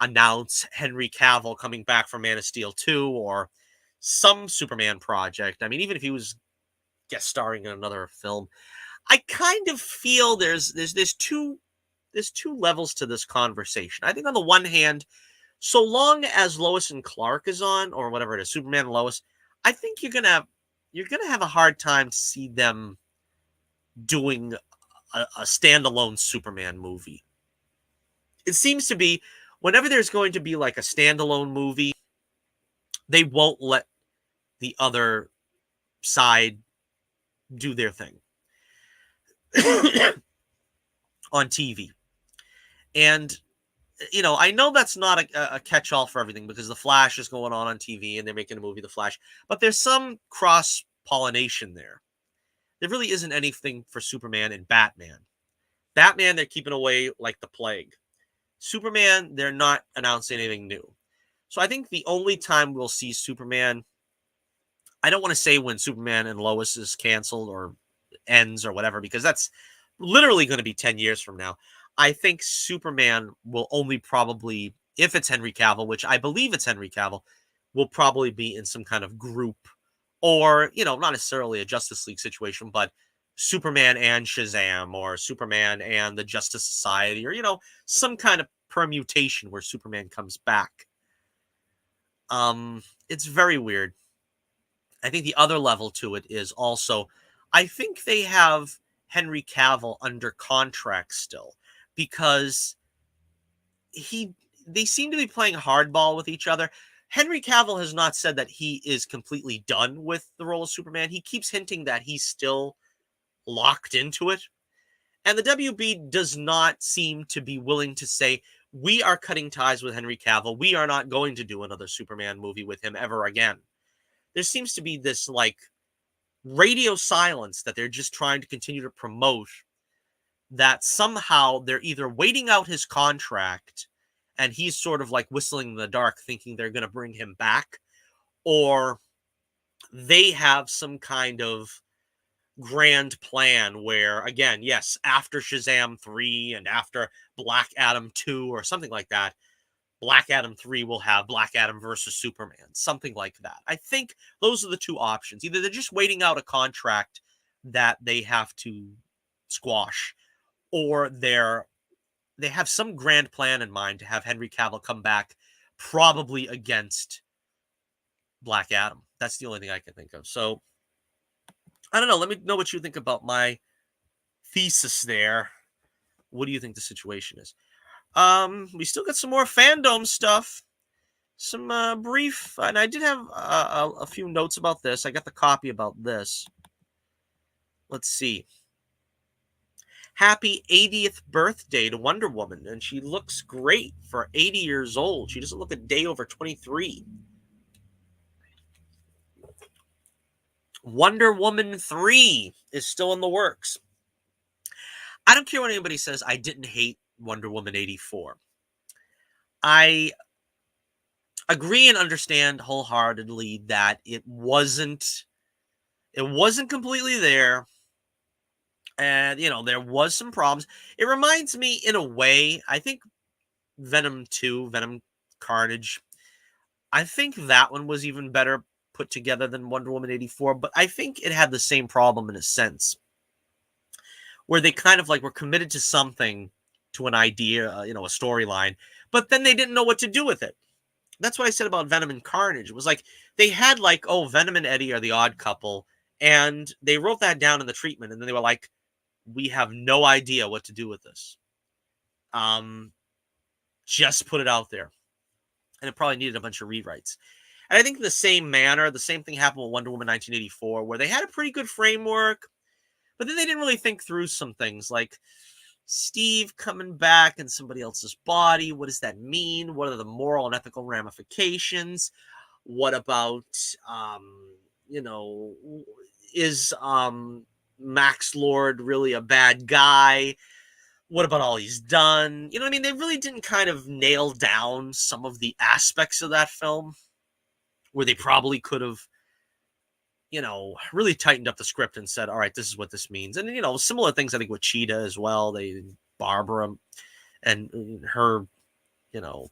S1: announce Henry Cavill coming back from Man of Steel 2 or some Superman project. I mean, even if he was guest starring in another film, I kind of feel there's two levels to this conversation. I think on the one hand, so long as Lois and Clark is on, or whatever it is, Superman and Lois, I think you're gonna have a hard time to see them doing a standalone Superman movie. It seems to be whenever there's going to be like a standalone movie, they won't let the other side do their thing on TV. And I know that's not a catch-all for everything, because The Flash is going on TV and they're making a movie, The Flash. But there's some cross-pollination there. There really isn't anything for Superman and Batman. Batman, they're keeping away like the plague. Superman, they're not announcing anything new. So I think the only time we'll see Superman, I don't want to say when Superman and Lois is canceled or ends or whatever, because that's literally going to be 10 years from now. I think Superman will only probably, if it's Henry Cavill, which I believe it's Henry Cavill, will probably be in some kind of group, or, not necessarily a Justice League situation, but Superman and Shazam, or Superman and the Justice Society, or, some kind of permutation where Superman comes back. It's very weird. I think the other level to it is also, I think they have Henry Cavill under contract still, because they seem to be playing hardball with each other. Henry Cavill has not said that he is completely done with the role of Superman. He keeps hinting that he's still locked into it. And the WB does not seem to be willing to say, we are cutting ties with Henry Cavill. We are not going to do another Superman movie with him ever again. There seems to be this like radio silence that they're just trying to continue to promote, that somehow they're either waiting out his contract and he's sort of like whistling in the dark thinking they're going to bring him back, or they have some kind of grand plan where, again, yes, after Shazam 3 and after Black Adam 2 or something like that, Black Adam 3 will have Black Adam versus Superman, something like that. I think those are the two options. Either they're just waiting out a contract that they have to squash, or they have some grand plan in mind to have Henry Cavill come back, probably against Black Adam. That's the only thing I can think of. So, I don't know. Let me know what you think about my thesis there. What do you think the situation is? We still got some more fandom stuff. Some brief, and I did have a few notes about this. I got the copy about this. Let's see. Happy 80th birthday to Wonder Woman, and she looks great for 80 years old. She doesn't look a day over 23. Wonder Woman 3 is still in the works. I don't care what anybody says. I didn't hate Wonder Woman 84. I agree and understand wholeheartedly that it wasn't completely there. And, there was some problems. It reminds me, in a way, I think Venom 2, Venom Carnage, I think that one was even better put together than Wonder Woman 84, but I think it had the same problem in a sense, where they kind of like were committed to something, to an idea, a storyline, but then they didn't know what to do with it. That's what I said about Venom and Carnage. It was like, they had like, oh, Venom and Eddie are the odd couple, and they wrote that down in the treatment, and then they were like, we have no idea what to do with this. Just put it out there. And it probably needed a bunch of rewrites. And I think in the same manner, the same thing happened with Wonder Woman 1984, where they had a pretty good framework, but then they didn't really think through some things. Like, Steve coming back in somebody else's body. What does that mean? What are the moral and ethical ramifications? What about, you know, is Max Lord really a bad guy? What about all he's done? You know what I mean? They really didn't kind of nail down some of the aspects of that film where they probably could have, you know, really tightened up the script and said, all right, this is what this means. And, you know, similar things, I think, with Cheetah as well. Barbara and her, you know,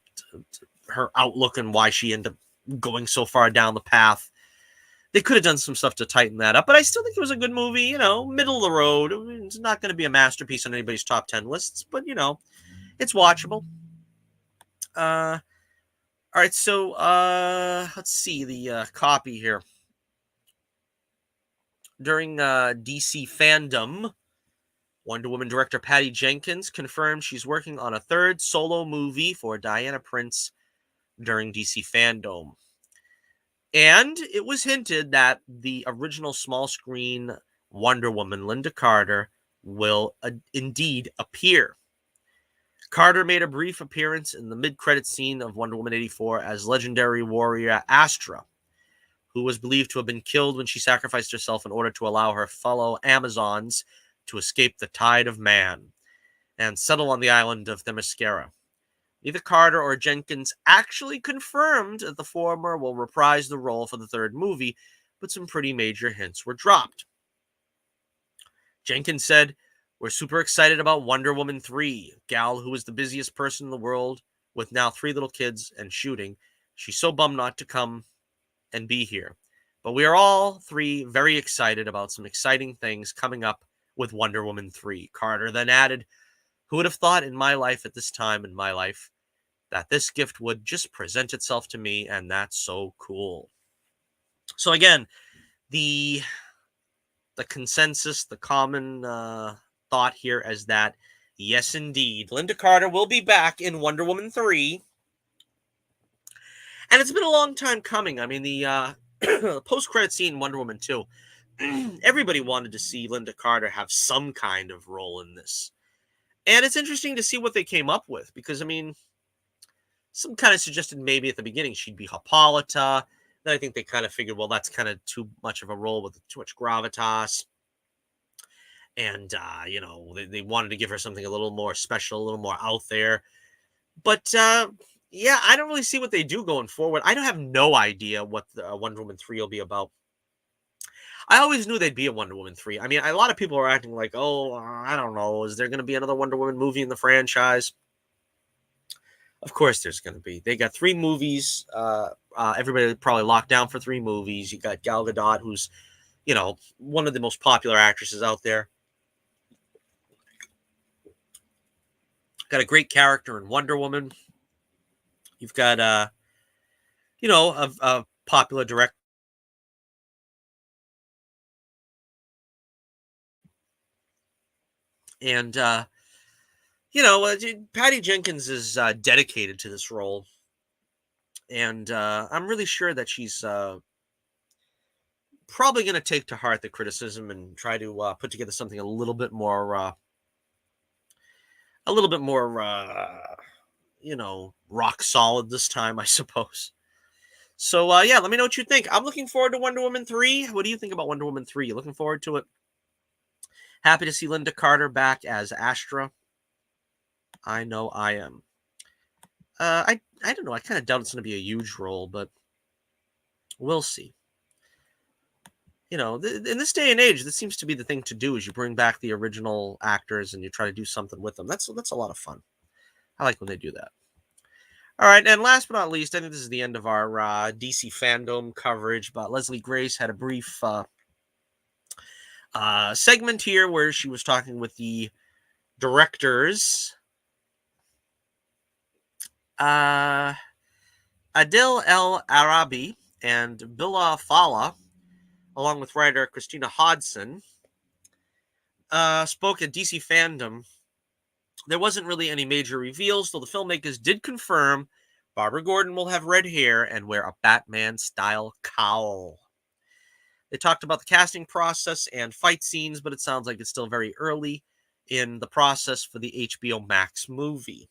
S1: her outlook and why she ended up going so far down the path. They could have done some stuff to tighten that up, but I still think it was a good movie, you know, middle of the road. It's not going to be a masterpiece on anybody's top 10 lists, but, you know, it's watchable. All right, so let's see the copy here. During DC Fandome, Wonder Woman director Patty Jenkins confirmed she's working on a third solo movie for Diana Prince during DC Fandome. And it was hinted that the original small screen Wonder Woman, Linda Carter, will indeed appear. Carter made a brief appearance in the mid-credit scene of Wonder Woman 84 as legendary warrior Astra, who was believed to have been killed when she sacrificed herself in order to allow her fellow Amazons to escape the tide of man and settle on the island of Themyscira. Neither Carter or Jenkins actually confirmed that the former will reprise the role for the third movie, but some pretty major hints were dropped. Jenkins said, "We're super excited about Wonder Woman 3. Gal, who is the busiest person in the world with now 3 little kids and shooting. She's so bummed not to come and be here. But we are all 3 very excited about some exciting things coming up with Wonder Woman 3. Carter then added, "Who would have thought in my life at this time in my life that this gift would just present itself to me, and that's so cool." So again, the consensus, the common thought here is that, yes, indeed, Linda Carter will be back in Wonder Woman 3. And it's been a long time coming. I mean, the post-credit scene in Wonder Woman 2, everybody wanted to see Linda Carter have some kind of role in this. And it's interesting to see what they came up with, because, I mean, some kind of suggested maybe at the beginning she'd be Hippolyta. Then I think they kind of figured, well, that's kind of too much of a role with too much gravitas. And, you know, they wanted to give her something a little more special, a little more out there. But, yeah, I don't really see what they do going forward. I don't have no idea what the Wonder Woman 3 will be about. I always knew they'd be a Wonder Woman 3. I mean, a lot of people are acting like, oh, I don't know, is there going to be another Wonder Woman movie in the franchise? Of course there's going to be. They got 3 movies. Everybody probably locked down for 3 movies. You got Gal Gadot, who's, you know, one of the most popular actresses out there. Got a great character in Wonder Woman. You've got, you know, a popular director. And, you know, Patty Jenkins is dedicated to this role. And I'm really sure that she's probably going to take to heart the criticism and try to put together something a little bit more, you know, rock solid this time, I suppose. So, yeah, let me know what you think. I'm looking forward to Wonder Woman 3. What do you think about Wonder Woman 3? You looking forward to it? Happy to see Linda Carter back as Astra. I know I am. I don't know. I kind of doubt it's going to be a huge role, but we'll see. You know, in this day and age, this seems to be the thing to do: is you bring back the original actors and you try to do something with them. That's a lot of fun. I like when they do that. All right, and last but not least, I think this is the end of our DC Fandome coverage. But Leslie Grace had a brief segment here where she was talking with the directors, Adil El Arabi and Bilal Fallah, along with writer Christina Hodson, spoke at DC Fandome. There wasn't really any major reveals, though the filmmakers did confirm Barbara Gordon will have red hair and wear a Batman-style cowl. They talked about the casting process and fight scenes, but it sounds like it's still very early in the process for the HBO Max movie.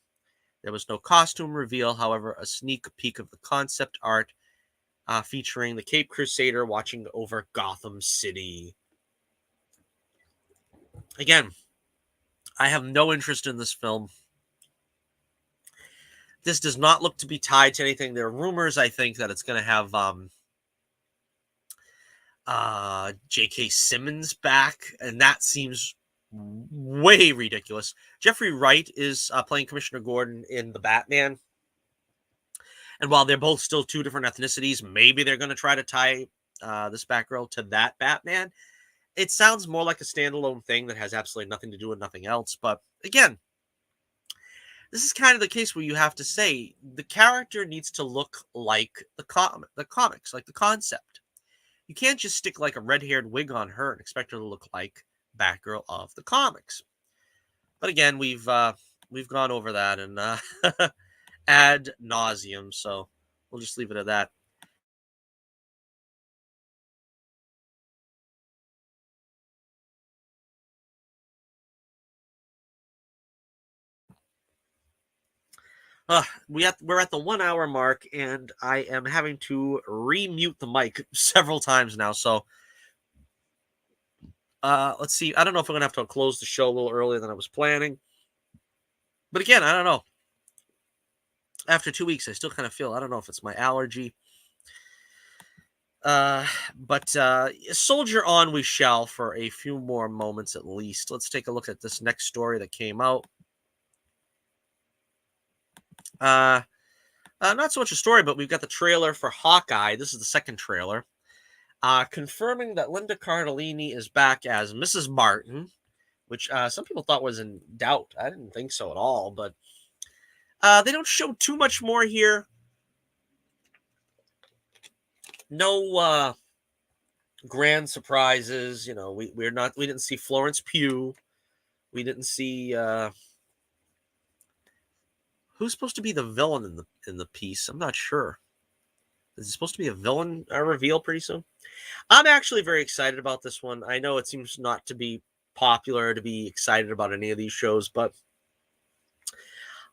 S1: There was no costume reveal, however, a sneak peek of the concept art featuring the Cape Crusader watching over Gotham City. Again, I have no interest in this film. This does not look to be tied to anything. There are rumors, I think, that it's going to have J.K. Simmons back, and that seems way ridiculous. Jeffrey Wright is playing Commissioner Gordon in The Batman. And while they're both still two different ethnicities, maybe they're going to try to tie this Batgirl to that Batman. It sounds more like a standalone thing that has absolutely nothing to do with nothing else. But again, this is kind of the case where you have to say the character needs to look like the comics, like the concept. You can't just stick like a red-haired wig on her and expect her to look like Batgirl of the comics. But again, we've gone over that and ad nauseum, so we'll just leave it at that. We're at the 1 hour mark, and I am having to remute the mic several times now. So let's see. I don't know if I'm gonna have to close the show a little earlier than I was planning. But again, I don't know. After 2 weeks, I still kind of feel, I don't know if it's my allergy. But soldier on we shall for a few more moments at least. Let's take a look at this next story that came out. Not so much a story, but we've got the trailer for Hawkeye. This is the second trailer. Confirming that Linda Cardellini is back as Mrs. Martin, which some people thought was in doubt. I didn't think so at all, but they don't show too much more here. No grand surprises. You know, we didn't see Florence Pugh. We didn't see who's supposed to be the villain in the piece. I'm not sure. Is it supposed to be a villain reveal pretty soon? I'm actually very excited about this one. I know it seems not to be popular to be excited about any of these shows, but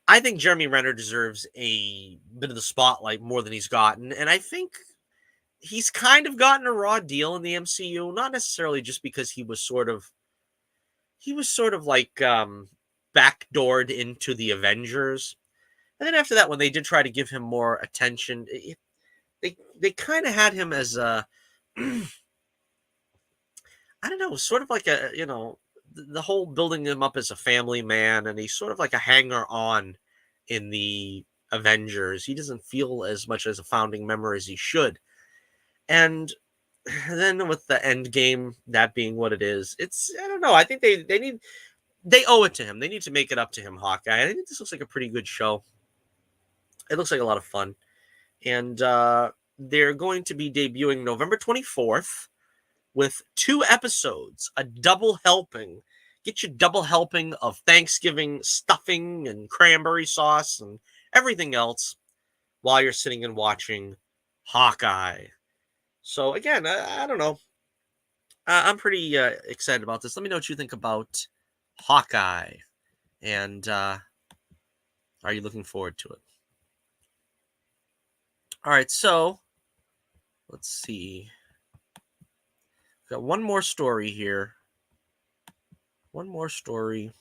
S1: I think Jeremy Renner deserves a bit of the spotlight more than he's gotten, and I think he's kind of gotten a raw deal in the MCU, not necessarily just because he was sort of like backdoored into the Avengers. And then after that, when they did try to give him more attention, they kind of had him as a I don't know, sort of like a, the whole building him up as a family man, and he's sort of like a hanger on in the Avengers. He doesn't feel as much as a founding member as he should. And then with the end game, that being what it is, I don't know. I think they owe it to him. They need to make it up to him, Hawkeye. I think this looks like a pretty good show. It looks like a lot of fun. And they're going to be debuting November 24th with 2 episodes, a double helping. Get your double helping of Thanksgiving stuffing and cranberry sauce and everything else while you're sitting and watching Hawkeye. So again, I don't know. I'm pretty excited about this. Let me know what you think about Hawkeye. And are you looking forward to it? All right, so let's see. Got one more story here. One more story.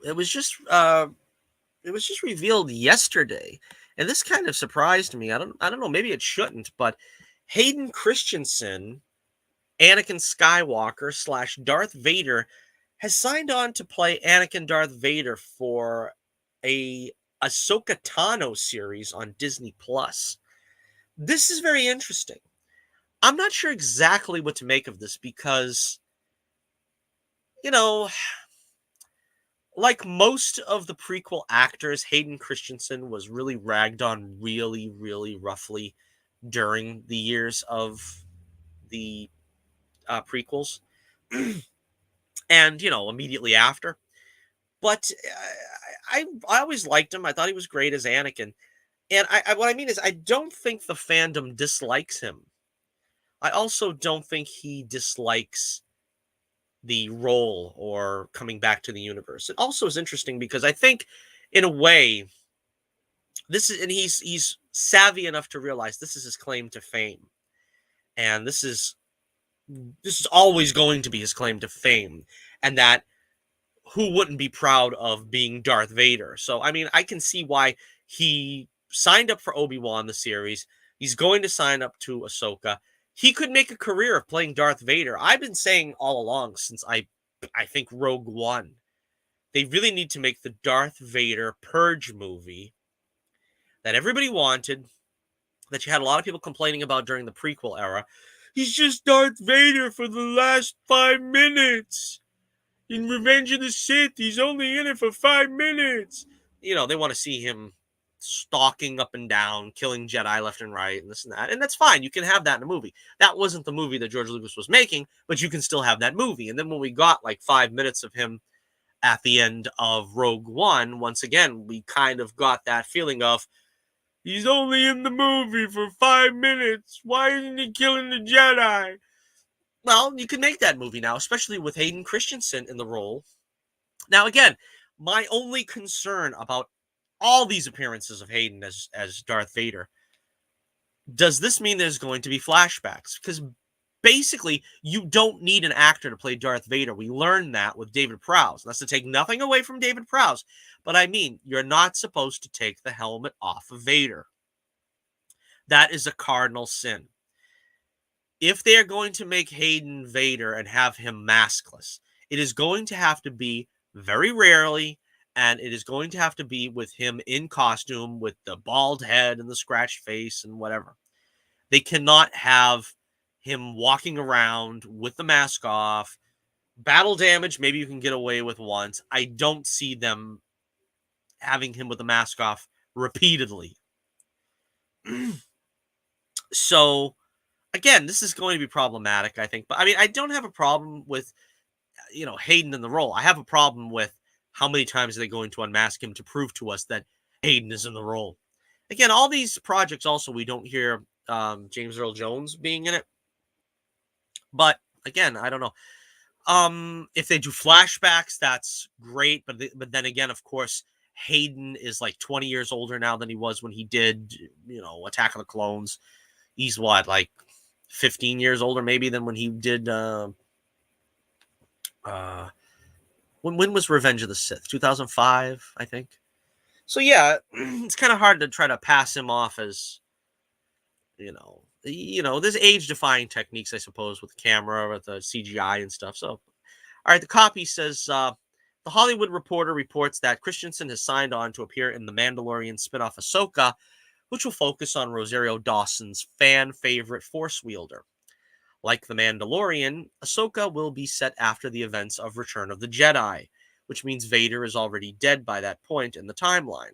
S1: It was just revealed yesterday, and this kind of surprised me. I don't know, maybe it shouldn't, but Hayden Christensen, Anakin Skywalker / Darth Vader, has signed on to play Anakin Darth Vader for a Ahsoka Tano series on Disney Plus. This is very interesting. I'm not sure exactly what to make of this because, like most of the prequel actors, Hayden Christensen was really ragged on really, really roughly during the years of the prequels and, immediately after. But I always liked him. I thought he was great as Anakin. And what I mean is, I don't think the fandom dislikes him. I also don't think he dislikes the role or coming back to the universe. It also is interesting because I think, in a way, this is, and he's savvy enough to realize this is his claim to fame, and this is always going to be his claim to fame, and that who wouldn't be proud of being Darth Vader? So, I mean, I can see why he signed up for Obi-Wan the series. He's going to sign up to Ahsoka. He could make a career of playing Darth Vader. I've been saying all along since I think Rogue One, they really need to make the Darth Vader Purge movie that everybody wanted, that you had a lot of people complaining about during the prequel era. He's just Darth Vader for the last 5 minutes. In Revenge of the Sith, he's only in it for 5 minutes. They want to see him stalking up and down, killing Jedi left and right, and this and that. And that's fine. You can have that in a movie. That wasn't the movie that George Lucas was making, but you can still have that movie. And then when we got like 5 minutes of him at the end of Rogue One, once again, we kind of got that feeling of, he's only in the movie for 5 minutes. Why isn't he killing the Jedi? Well, you can make that movie now, especially with Hayden Christensen in the role. Now, again, my only concern about all these appearances of Hayden as Darth Vader, does this mean there's going to be flashbacks? Because basically, you don't need an actor to play Darth Vader. We learned that with David Prowse. That's to take nothing away from David Prowse, but I mean, you're not supposed to take the helmet off of Vader. That is a cardinal sin. If they are going to make Hayden Vader and have him maskless, it is going to have to be very rarely, and it is going to have to be with him in costume with the bald head and the scratched face and whatever. They cannot have him walking around with the mask off. Battle damage, maybe you can get away with once. I don't see them having him with the mask off repeatedly. So, again, this is going to be problematic, I think. But I mean, I don't have a problem with, Hayden in the role. I have a problem with how many times are they going to unmask him to prove to us that Hayden is in the role. Again, all these projects also, we don't hear James Earl Jones being in it. But again, I don't know. If they do flashbacks, that's great. But then again, of course, Hayden is like 20 years older now than he was when he did, Attack of the Clones. He's what, like 15 years older maybe than when he did when was Revenge of the Sith? 2005, I think. So yeah, it's kind of hard to try to pass him off as, there's age-defying techniques, I suppose, with the camera, with the CGI and stuff. So, all right, the copy says, the Hollywood Reporter reports that Christensen has signed on to appear in the Mandalorian spin-off Ahsoka, which will focus on Rosario Dawson's fan-favorite Force wielder. Like The Mandalorian, Ahsoka will be set after the events of Return of the Jedi, which means Vader is already dead by that point in the timeline.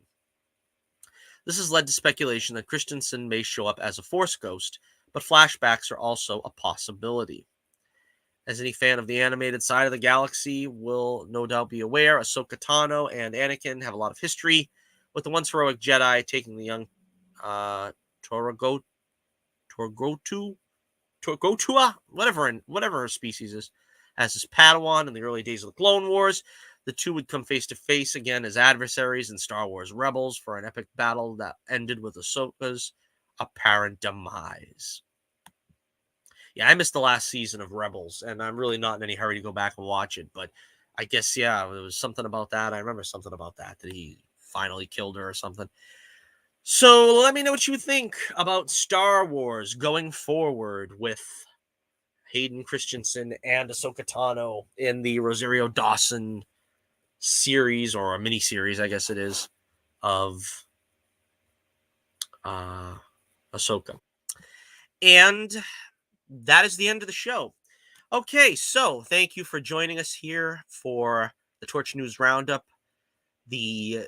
S1: This has led to speculation that Christensen may show up as a Force ghost, but flashbacks are also a possibility. As any fan of the animated side of the galaxy will no doubt be aware, Ahsoka Tano and Anakin have a lot of history, with the once heroic Jedi taking the young Torgotua, whatever her species is, as his Padawan in the early days of the Clone Wars. The two would come face to face again as adversaries in Star Wars Rebels for an epic battle that ended with Ahsoka's apparent demise. Yeah, I missed the last season of Rebels, and I'm really not in any hurry to go back and watch it, but I guess, yeah, there was something about that. I remember something about that he finally killed her or something. So let me know what you think about Star Wars going forward with Hayden Christensen and Ahsoka Tano in the Rosario Dawson series, or a mini series, I guess it is, of Ahsoka. And that is the end of the show. Okay, so thank you for joining us here for the Torch News Roundup, the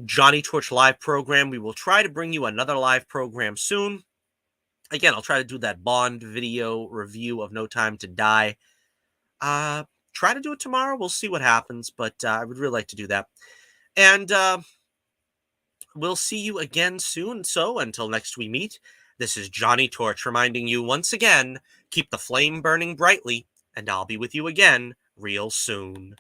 S1: Johnny Torch live program. We will try to bring you another live program soon. Again, I'll try to do that Bond video review of No Time to Die. Try to do it tomorrow. We'll see what happens, but I would really like to do that. And we'll see you again soon. So until next we meet, this is Johnny Torch reminding you once again, keep the flame burning brightly, and I'll be with you again real soon.